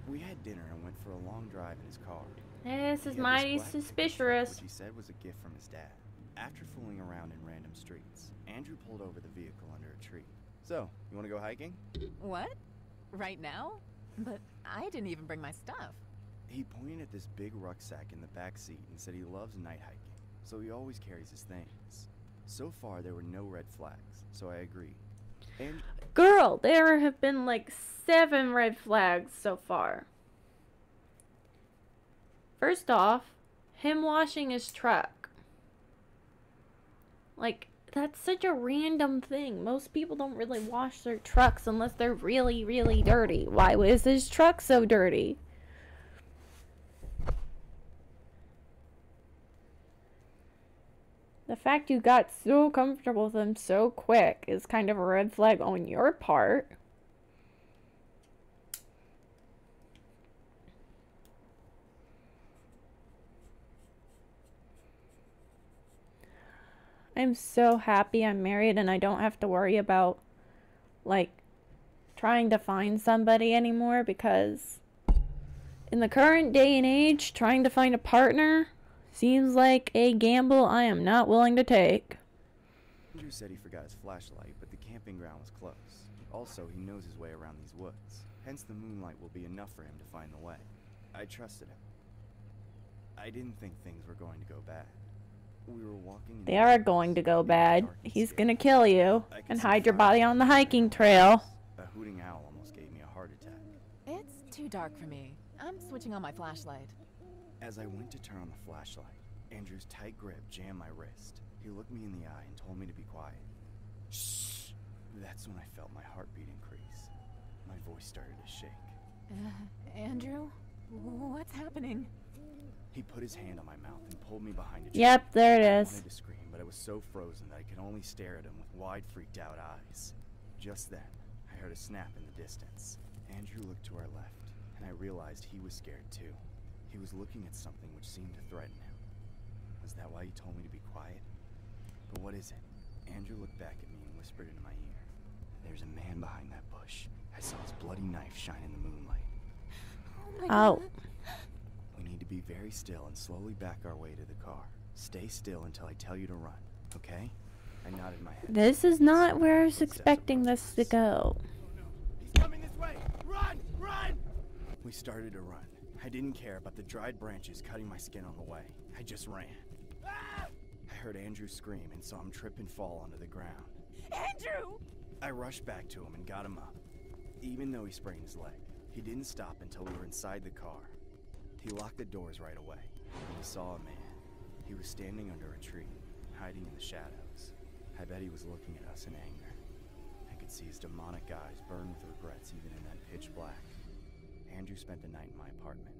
We had dinner and went for a long drive in his car. This He is had mighty black pickup truck, suspicious. which he said was a gift from his dad. After fooling around in random streets, Andrew pulled over the vehicle under a tree. So, you want to go hiking? What? Right now? But I didn't even bring my stuff. He pointed at this big rucksack in the back seat and said he loves night hiking, so he always carries his things. So far, there were no red flags, so I agreed. And Girl, there have been like 7 red flags so far. First off, him washing his truck. Like, that's such a random thing. Most people don't really wash their trucks unless they're really, really dirty. Why was his truck so dirty? The fact you got so comfortable with him so quick is kind of a red flag on your part. I'm so happy I'm married and I don't have to worry about, like, trying to find somebody anymore, because in the current day and age, trying to find a partner seems like a gamble I am not willing to take. Andrew said he forgot his flashlight, but the camping ground was close. Also, he knows his way around these woods. Hence, the moonlight will be enough for him to find the way. I trusted him. I didn't think things were going to go bad. We were walking. They are going to go bad. He's gonna kill you and hide your body on the hiking trail. A hooting owl almost gave me a heart attack. It's too dark for me. I'm switching on my flashlight. As I went to turn on the flashlight, Andrew's tight grip jammed my wrist. He looked me in the eye and told me to be quiet. Shh! That's when I felt my heartbeat increase. My voice started to shake. Andrew? What's happening? He put his hand on my mouth and pulled me behind a tree. Yep, there it I is. wanted to scream, but I was so frozen that I could only stare at him with wide, freaked-out eyes. Just then, I heard a snap in the distance. Andrew looked to our left, and I realized he was scared too. He was looking at something which seemed to threaten him. Was that why he told me to be quiet? But what is it? Andrew looked back at me and whispered into my ear. There's a man behind that bush. I saw his bloody knife shine in the moonlight. Oh my God. We need to be very still and slowly back our way to the car. Stay still until I tell you to run, okay? I nodded my head. This is not where I was expecting this to go. He's coming this way! Run! Run! We started to run. I didn't care about the dried branches cutting my skin on the way. I just ran. I heard Andrew scream and saw him trip and fall onto the ground. Andrew! I rushed back to him and got him up. Even though he sprained his leg, he didn't stop until we were inside the car. He locked the doors right away, and we saw a man. He was standing under a tree, hiding in the shadows. I bet he was looking at us in anger. I could see his demonic eyes burn with regrets even in that pitch black. Andrew spent the night in my apartment,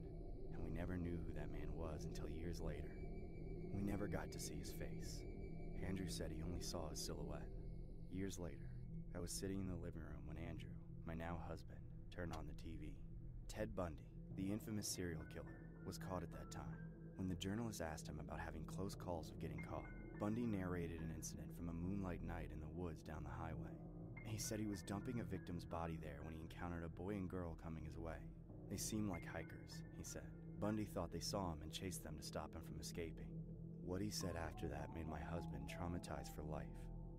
and we never knew who that man was until years later. We never got to see his face. Andrew said he only saw his silhouette. Years later, I was sitting in the living room when Andrew, my now husband, turned on the TV. Ted Bundy, the infamous serial killer, was caught at that time. When the journalist asked him about having close calls of getting caught, Bundy narrated an incident from a moonlight night in the woods down the highway. He said he was dumping a victim's body there when he encountered a boy and girl coming his way. They seemed like hikers, he said. Bundy thought they saw him and chased them to stop him from escaping. What he said after that made my husband traumatized for life.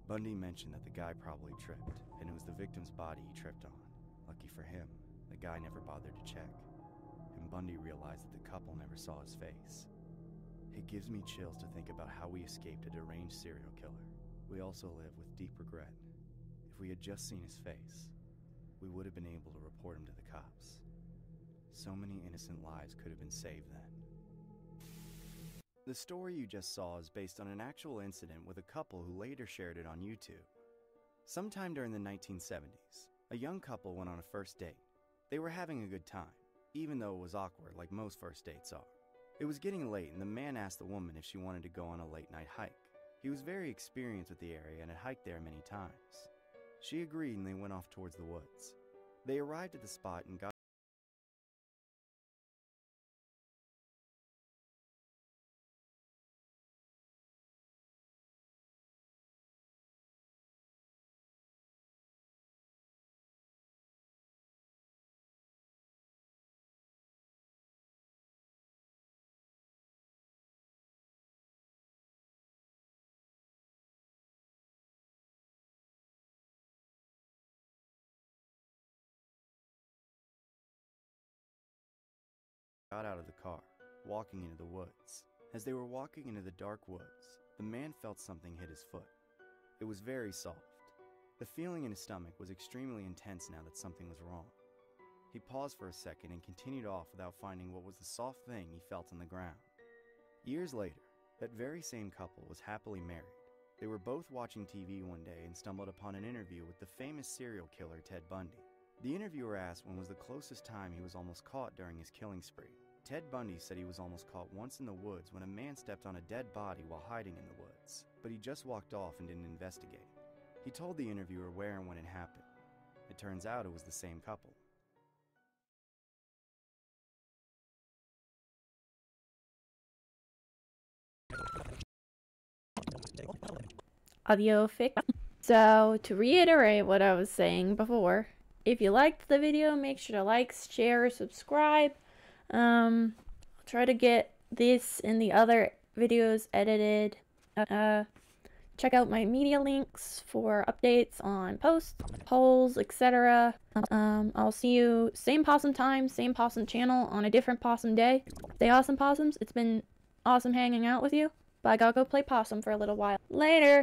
Bundy mentioned that the guy probably tripped, and it was the victim's body he tripped on. Lucky for him, the guy never bothered to check. And Bundy realized that the couple never saw his face. It gives me chills to think about how we escaped a deranged serial killer. We also live with deep regret. If we had just seen his face, we would have been able to report him to the cops. So many innocent lives could have been saved then. The story you just saw is based on an actual incident with a couple who later shared it on YouTube. Sometime during the 1970s, a young couple went on a first date. They were having a good time, even though it was awkward like most first dates are. It was getting late and the man asked the woman if she wanted to go on a late night hike. He was very experienced with the area and had hiked there many times. She agreed and they went off towards the woods. They arrived at the spot and got out of the car, walking into the woods. As they were walking into the dark woods, the man felt something hit his foot. It was very soft. The feeling in his stomach was extremely intense now that something was wrong. He paused for a second and continued off without finding what was the soft thing he felt on the ground. Years later, that very same couple was happily married. They were both watching TV one day and stumbled upon an interview with the famous serial killer Ted Bundy. The interviewer asked when was the closest time he was almost caught during his killing spree. Ted Bundy said he was almost caught once in the woods when a man stepped on a dead body while hiding in the woods, but he just walked off and didn't investigate. He told the interviewer where and when it happened. It turns out it was the same couple. audio fic. So to reiterate what I was saying before, if you liked the video, make sure to like, share, subscribe. I'll try to get this and the other videos edited. Check out my media links for updates on posts, polls, etc. I'll see you same possum time, same possum channel on a different possum day. Stay awesome, possums. It's been awesome hanging out with you, but I gotta go play possum for a little while. Later!